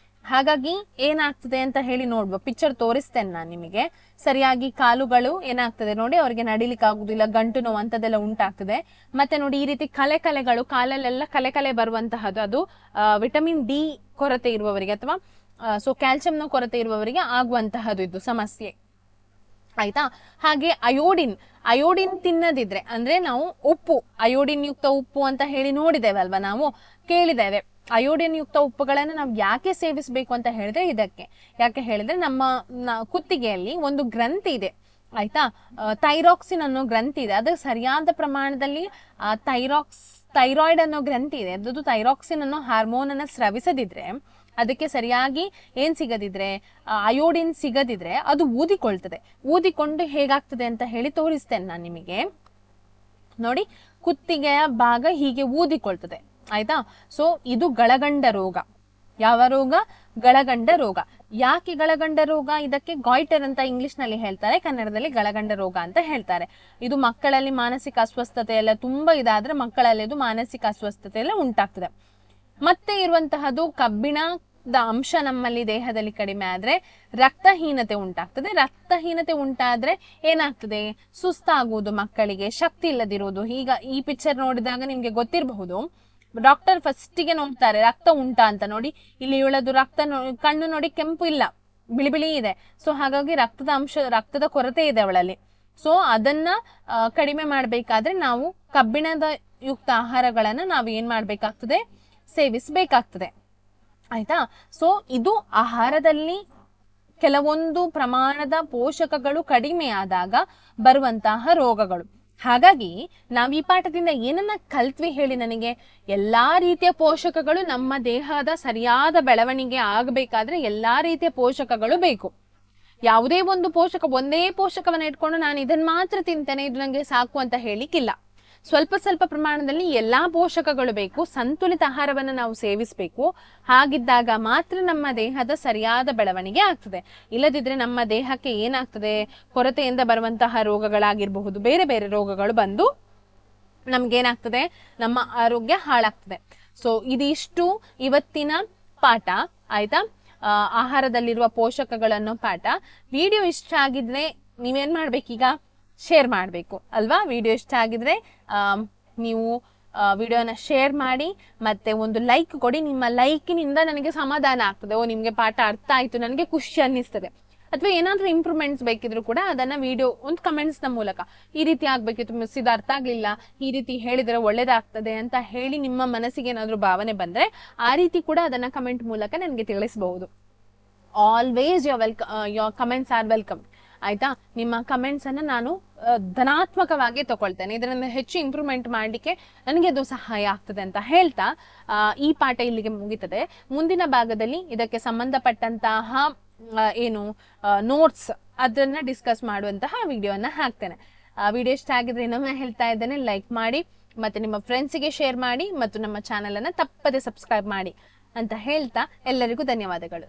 Speaker 1: ಹಾಗಾಗಿ ಏನಾಗ್ತದೆ ಅಂತ ಹೇಳಿ ನೋಡ್ಬೋದು, ಪಿಕ್ಚರ್ ತೋರಿಸ್ತೇನೆ ನಾನು ನಿಮಗೆ. ಸರಿಯಾಗಿ ಕಾಲುಗಳು ಏನಾಗ್ತದೆ ನೋಡಿ, ಅವರಿಗೆ ನಡಿಲಿಕ್ಕೆ ಆಗುದಿಲ್ಲ, ಗಂಟು ನೋವು ಅಂತದೆಲ್ಲ ಉಂಟಾಗ್ತದೆ. ಮತ್ತೆ ನೋಡಿ ಈ ರೀತಿ ಕಲೆಗಳು, ಕಾಲಲ್ಲೆಲ್ಲ ಕಲೆ ಬರುವಂತಹದ್ದು, ಅದು ವಿಟಮಿನ್ ಡಿ ಕೊರತೆ ಇರುವವರಿಗೆ ಅಥವಾ ಸೊ ಕ್ಯಾಲ್ಸಿಯಂನ ಕೊರತೆ ಇರುವವರಿಗೆ ಆಗುವಂತಹದ್ದು ಇದು ಸಮಸ್ಯೆ. ಆಯ್ತಾ. ಹಾಗೆ ಅಯೋಡಿನ್ ತಿನ್ನದಿದ್ರೆ, ಅಂದ್ರೆ ನಾವು ಉಪ್ಪು, ಅಯೋಡಿನ್ ಯುಕ್ತ ಉಪ್ಪು ಅಂತ ಹೇಳಿ ನೋಡಿದ್ದೇವೆ ಅಲ್ವಾ, ನಾವು ಕೇಳಿದ್ದೇವೆ. ಅಯೋಡಿನ್ ಯುಕ್ತ ಉಪ್ಪುಗಳನ್ನು ನಾವು ಯಾಕೆ ಸೇವಿಸಬೇಕು ಅಂತ ಹೇಳಿದ್ರೆ ಇದಕ್ಕೆ. ಯಾಕೆ ಹೇಳಿದ್ರೆ ನಮ್ಮ ಕುತ್ತಿಗೆಯಲ್ಲಿ ಒಂದು ಗ್ರಂಥಿ ಇದೆ, ಆಯ್ತಾ, ಥೈರಾಕ್ಸಿನ್ ಅನ್ನೋ ಗ್ರಂಥಿ ಇದೆ. ಅದು ಸರಿಯಾದ ಪ್ರಮಾಣದಲ್ಲಿ ಥೈರಾಯ್ಡ್ ಅನ್ನೋ ಗ್ರಂಥಿ ಇದೆ, ಅದು ಥೈರಾಕ್ಸಿನ್ ಅನ್ನೋ ಹಾರ್ಮೋನ್ ಅನ್ನ ಸ್ರವಿಸದಿದ್ರೆ, ಅದಕ್ಕೆ ಸರಿಯಾಗಿ ಏನ್ ಸಿಗದಿದ್ರೆ, ಅಯೋಡಿನ್ ಸಿಗದಿದ್ರೆ ಅದು ಊದಿಕೊಳ್ತದೆ. ಊದಿಕೊಂಡು ಹೇಗಾಗ್ತದೆ ಅಂತ ಹೇಳಿ ತೋರಿಸ್ತೇನೆ ನಾನು ನಿಮಗೆ ನೋಡಿ. ಕುತ್ತಿಗೆಯ ಭಾಗ ಹೀಗೆ ಊದಿಕೊಳ್ತದೆ. ಆಯ್ತಾ. ಸೊ ಇದು ಗಳಗಂಡ ರೋಗ. ಯಾವ ರೋಗ? ಗಳಗಂಡ ರೋಗ. ಯಾಕೆ ಗಳಗಂಡ ರೋಗ? ಇದಕ್ಕೆ ಗಾಯ್ಟರ್ ಅಂತ ಇಂಗ್ಲಿಷ್ ನಲ್ಲಿ ಹೇಳ್ತಾರೆ, ಕನ್ನಡದಲ್ಲಿ ಗಳಗಂಡ ರೋಗ ಅಂತ ಹೇಳ್ತಾರೆ. ಇದು ಮಕ್ಕಳಲ್ಲಿ ಮಾನಸಿಕ ಅಸ್ವಸ್ಥತೆ ಎಲ್ಲ ತುಂಬಾ ಇದಾದ್ರೆ ಮಕ್ಕಳಲ್ಲಿ ಅದು ಮಾನಸಿಕ ಅಸ್ವಸ್ಥತೆ ಎಲ್ಲ ಉಂಟಾಗ್ತದೆ. ಮತ್ತೆ ಇರುವಂತಹದ್ದು ಕಬ್ಬಿಣದ ಅಂಶ ನಮ್ಮಲ್ಲಿ ದೇಹದಲ್ಲಿ ಕಡಿಮೆ ಆದ್ರೆ ರಕ್ತಹೀನತೆ ಉಂಟಾಗ್ತದೆ. ರಕ್ತಹೀನತೆ ಉಂಟಾದ್ರೆ ಏನಾಗ್ತದೆ, ಸುಸ್ತಾಗುವುದು, ಮಕ್ಕಳಿಗೆ ಶಕ್ತಿ ಇಲ್ಲದಿರುವುದು. ಈಗ ಈ ಪಿಕ್ಚರ್ ನೋಡಿದಾಗ ನಿಮ್ಗೆ ಗೊತ್ತಿರಬಹುದು, ಡಾಕ್ಟರ್ ಫಸ್ಟಿಗೆ ನೋಡ್ತಾರೆ ರಕ್ತ ಉಂಟಾ ಅಂತ. ನೋಡಿ ಇಲ್ಲಿ ಇವಳದು ರಕ್ತ ಕಣ್ಣು ನೋಡಿ ಕೆಂಪು ಇಲ್ಲ, ಬಿಳಿ ಬಿಳಿ ಇದೆ. ಸೊ ಹಾಗಾಗಿ ರಕ್ತದ ಕೊರತೆ ಇದೆ ಅವಳಲ್ಲಿ. ಸೊ ಅದನ್ನ ಕಡಿಮೆ ಮಾಡ್ಬೇಕಾದ್ರೆ ನಾವು ಕಬ್ಬಿಣದ ಯುಕ್ತ ಆಹಾರಗಳನ್ನ ನಾವು ಏನ್ ಮಾಡ್ಬೇಕಾಗ್ತದೆ, ಸೇವಿಸಬೇಕಾಗ್ತದೆ. ಆಯ್ತಾ. ಸೊ ಇದು ಆಹಾರದಲ್ಲಿ ಕೆಲವೊಂದು ಪ್ರಮಾಣದ ಪೋಷಕಗಳು ಕಡಿಮೆ ಆದಾಗ ಬರುವಂತಹ ರೋಗಗಳು. ಹಾಗಾಗಿ ನಾವ್ ಈ ಪಾಠದಿಂದ ಏನನ್ನ ಕಲ್ತ್ವಿ ಹೇಳಿ ನನಗೆ? ಎಲ್ಲಾ ರೀತಿಯ ಪೋಷಕಗಳು ನಮ್ಮ ದೇಹದ ಸರಿಯಾದ ಬೆಳವಣಿಗೆ ಆಗಬೇಕಾದ್ರೆ ಎಲ್ಲಾ ರೀತಿಯ ಪೋಷಕಗಳು ಬೇಕು. ಯಾವುದೇ ಒಂದು ಒಂದೇ ಪೋಷಕವನ್ನ ಇಟ್ಕೊಂಡು ನಾನು ಇದನ್ನ ಮಾತ್ರ ತಿಂತೇನೆ, ಇದು ನಂಗೆ ಸಾಕು ಅಂತ ಹೇಳಿಕ್ಕಿಲ್ಲ. ಸ್ವಲ್ಪ ಪ್ರಮಾಣದಲ್ಲಿ ಎಲ್ಲಾ ಪೋಷಕಗಳು ಬೇಕು. ಸಂತುಲಿತ ಆಹಾರವನ್ನು ನಾವು ಸೇವಿಸಬೇಕು. ಹಾಗಿದ್ದಾಗ ಮಾತ್ರ ನಮ್ಮ ದೇಹದ ಸರಿಯಾದ ಬೆಳವಣಿಗೆ ಆಗ್ತದೆ. ಇಲ್ಲದಿದ್ರೆ ನಮ್ಮ ದೇಹಕ್ಕೆ ಏನಾಗ್ತದೆ, ಕೊರತೆಯಿಂದ ಬರುವಂತಹ ರೋಗಗಳಾಗಿರಬಹುದು, ಬೇರೆ ಬೇರೆ ರೋಗಗಳು ಬಂದು ನಮ್ಗೇನಾಗ್ತದೆ, ನಮ್ಮ ಆರೋಗ್ಯ ಹಾಳಾಗ್ತದೆ. ಸೊ ಇದಿಷ್ಟು ಇವತ್ತಿನ ಪಾಠ. ಆಯ್ತಾ. ಆಹಾರದಲ್ಲಿರುವ ಪೋಷಕಗಳನ್ನು ಪಾಠ. ವಿಡಿಯೋ ಇಷ್ಟ ಆಗಿದ್ರೆ ನೀವೇನ್ ಮಾಡ್ಬೇಕೀಗ, ಶೇರ್ ಮಾಡಬೇಕು ಅಲ್ವಾ? ವಿಡಿಯೋ ಇಷ್ಟ ಆಗಿದ್ರೆ ನೀವು ವಿಡಿಯೋನ ಶೇರ್ ಮಾಡಿ, ಮತ್ತೆ ಒಂದು ಲೈಕ್ ಕೊಡಿ. ನಿಮ್ಮ ಲೈಕಿನಿಂದ ನನಗೆ ಸಮಾಧಾನ ಆಗ್ತದೆ, ಓ ನಿಮ್ಗೆ ಪಾಠ ಅರ್ಥ ಆಯ್ತು, ನನಗೆ ಖುಷಿ ಅನ್ನಿಸ್ತದೆ. ಅಥವಾ ಏನಾದ್ರೂ ಇಂಪ್ರೂವ್ಮೆಂಟ್ಸ್ ಬೇಕಿದ್ರು ಕೂಡ ಅದನ್ನ ವಿಡಿಯೋ ಒಂದು ಕಮೆಂಟ್ಸ್ ನ ಮೂಲಕ, ಈ ರೀತಿ ಆಗ್ಬೇಕಿತ್ತು ಮಿಸ್, ಇದು ಅರ್ಥ ಆಗ್ಲಿಲ್ಲ, ಈ ರೀತಿ ಹೇಳಿದ್ರೆ ಒಳ್ಳೇದಾಗ್ತದೆ ಅಂತ ಹೇಳಿ ನಿಮ್ಮ ಮನಸ್ಸಿಗೆ ಏನಾದ್ರೂ ಭಾವನೆ ಬಂದ್ರೆ ಆ ರೀತಿ ಕೂಡ ಅದನ್ನ ಕಮೆಂಟ್ ಮೂಲಕ ನನಗೆ ತಿಳಿಸಬಹುದು. Always your comments are welcome. ಆಯ್ತಾ, ನಿಮ್ಮ ಕಮೆಂಟ್ಸ್ ಅನ್ನ ನಾನು ಧನಾತ್ಮಕವಾಗಿ ತಗೊಳ್ತೇನೆ. ಇದರಿಂದ ಹೆಚ್ಚು ಇಂಪ್ರೂವ್ಮೆಂಟ್ ಮಾಡಲಿಕ್ಕೆ ನನಗೆ ಅದು ಸಹಾಯ ಆಗ್ತದೆ ಅಂತ ಹೇಳ್ತಾ ಈ ಪಾಠ ಇಲ್ಲಿಗೆ ಮುಗಿತದೆ. ಮುಂದಿನ ಭಾಗದಲ್ಲಿ ಇದಕ್ಕೆ ಸಂಬಂಧಪಟ್ಟಂತಹ ಏನು ನೋಟ್ಸ್ ಅದನ್ನ ಡಿಸ್ಕಸ್ ಮಾಡುವಂತಹ ವಿಡಿಯೋನ ಹಾಕ್ತೇನೆ. ವಿಡಿಯೋ ಇಷ್ಟ ಆಗಿದ್ರೆ ಇನ್ನೊಮ್ಮೆ ಹೇಳ್ತಾ ಇದ್ದೇನೆ, ಲೈಕ್ ಮಾಡಿ ಮತ್ತೆ ನಿಮ್ಮ ಫ್ರೆಂಡ್ಸಿಗೆ ಶೇರ್ ಮಾಡಿ ಮತ್ತು ನಮ್ಮ ಚಾನಲ್ ಅನ್ನ ತಪ್ಪದೆ ಸಬ್ಸ್ಕ್ರೈಬ್ ಮಾಡಿ ಅಂತ ಹೇಳ್ತಾ ಎಲ್ಲರಿಗೂ ಧನ್ಯವಾದಗಳು.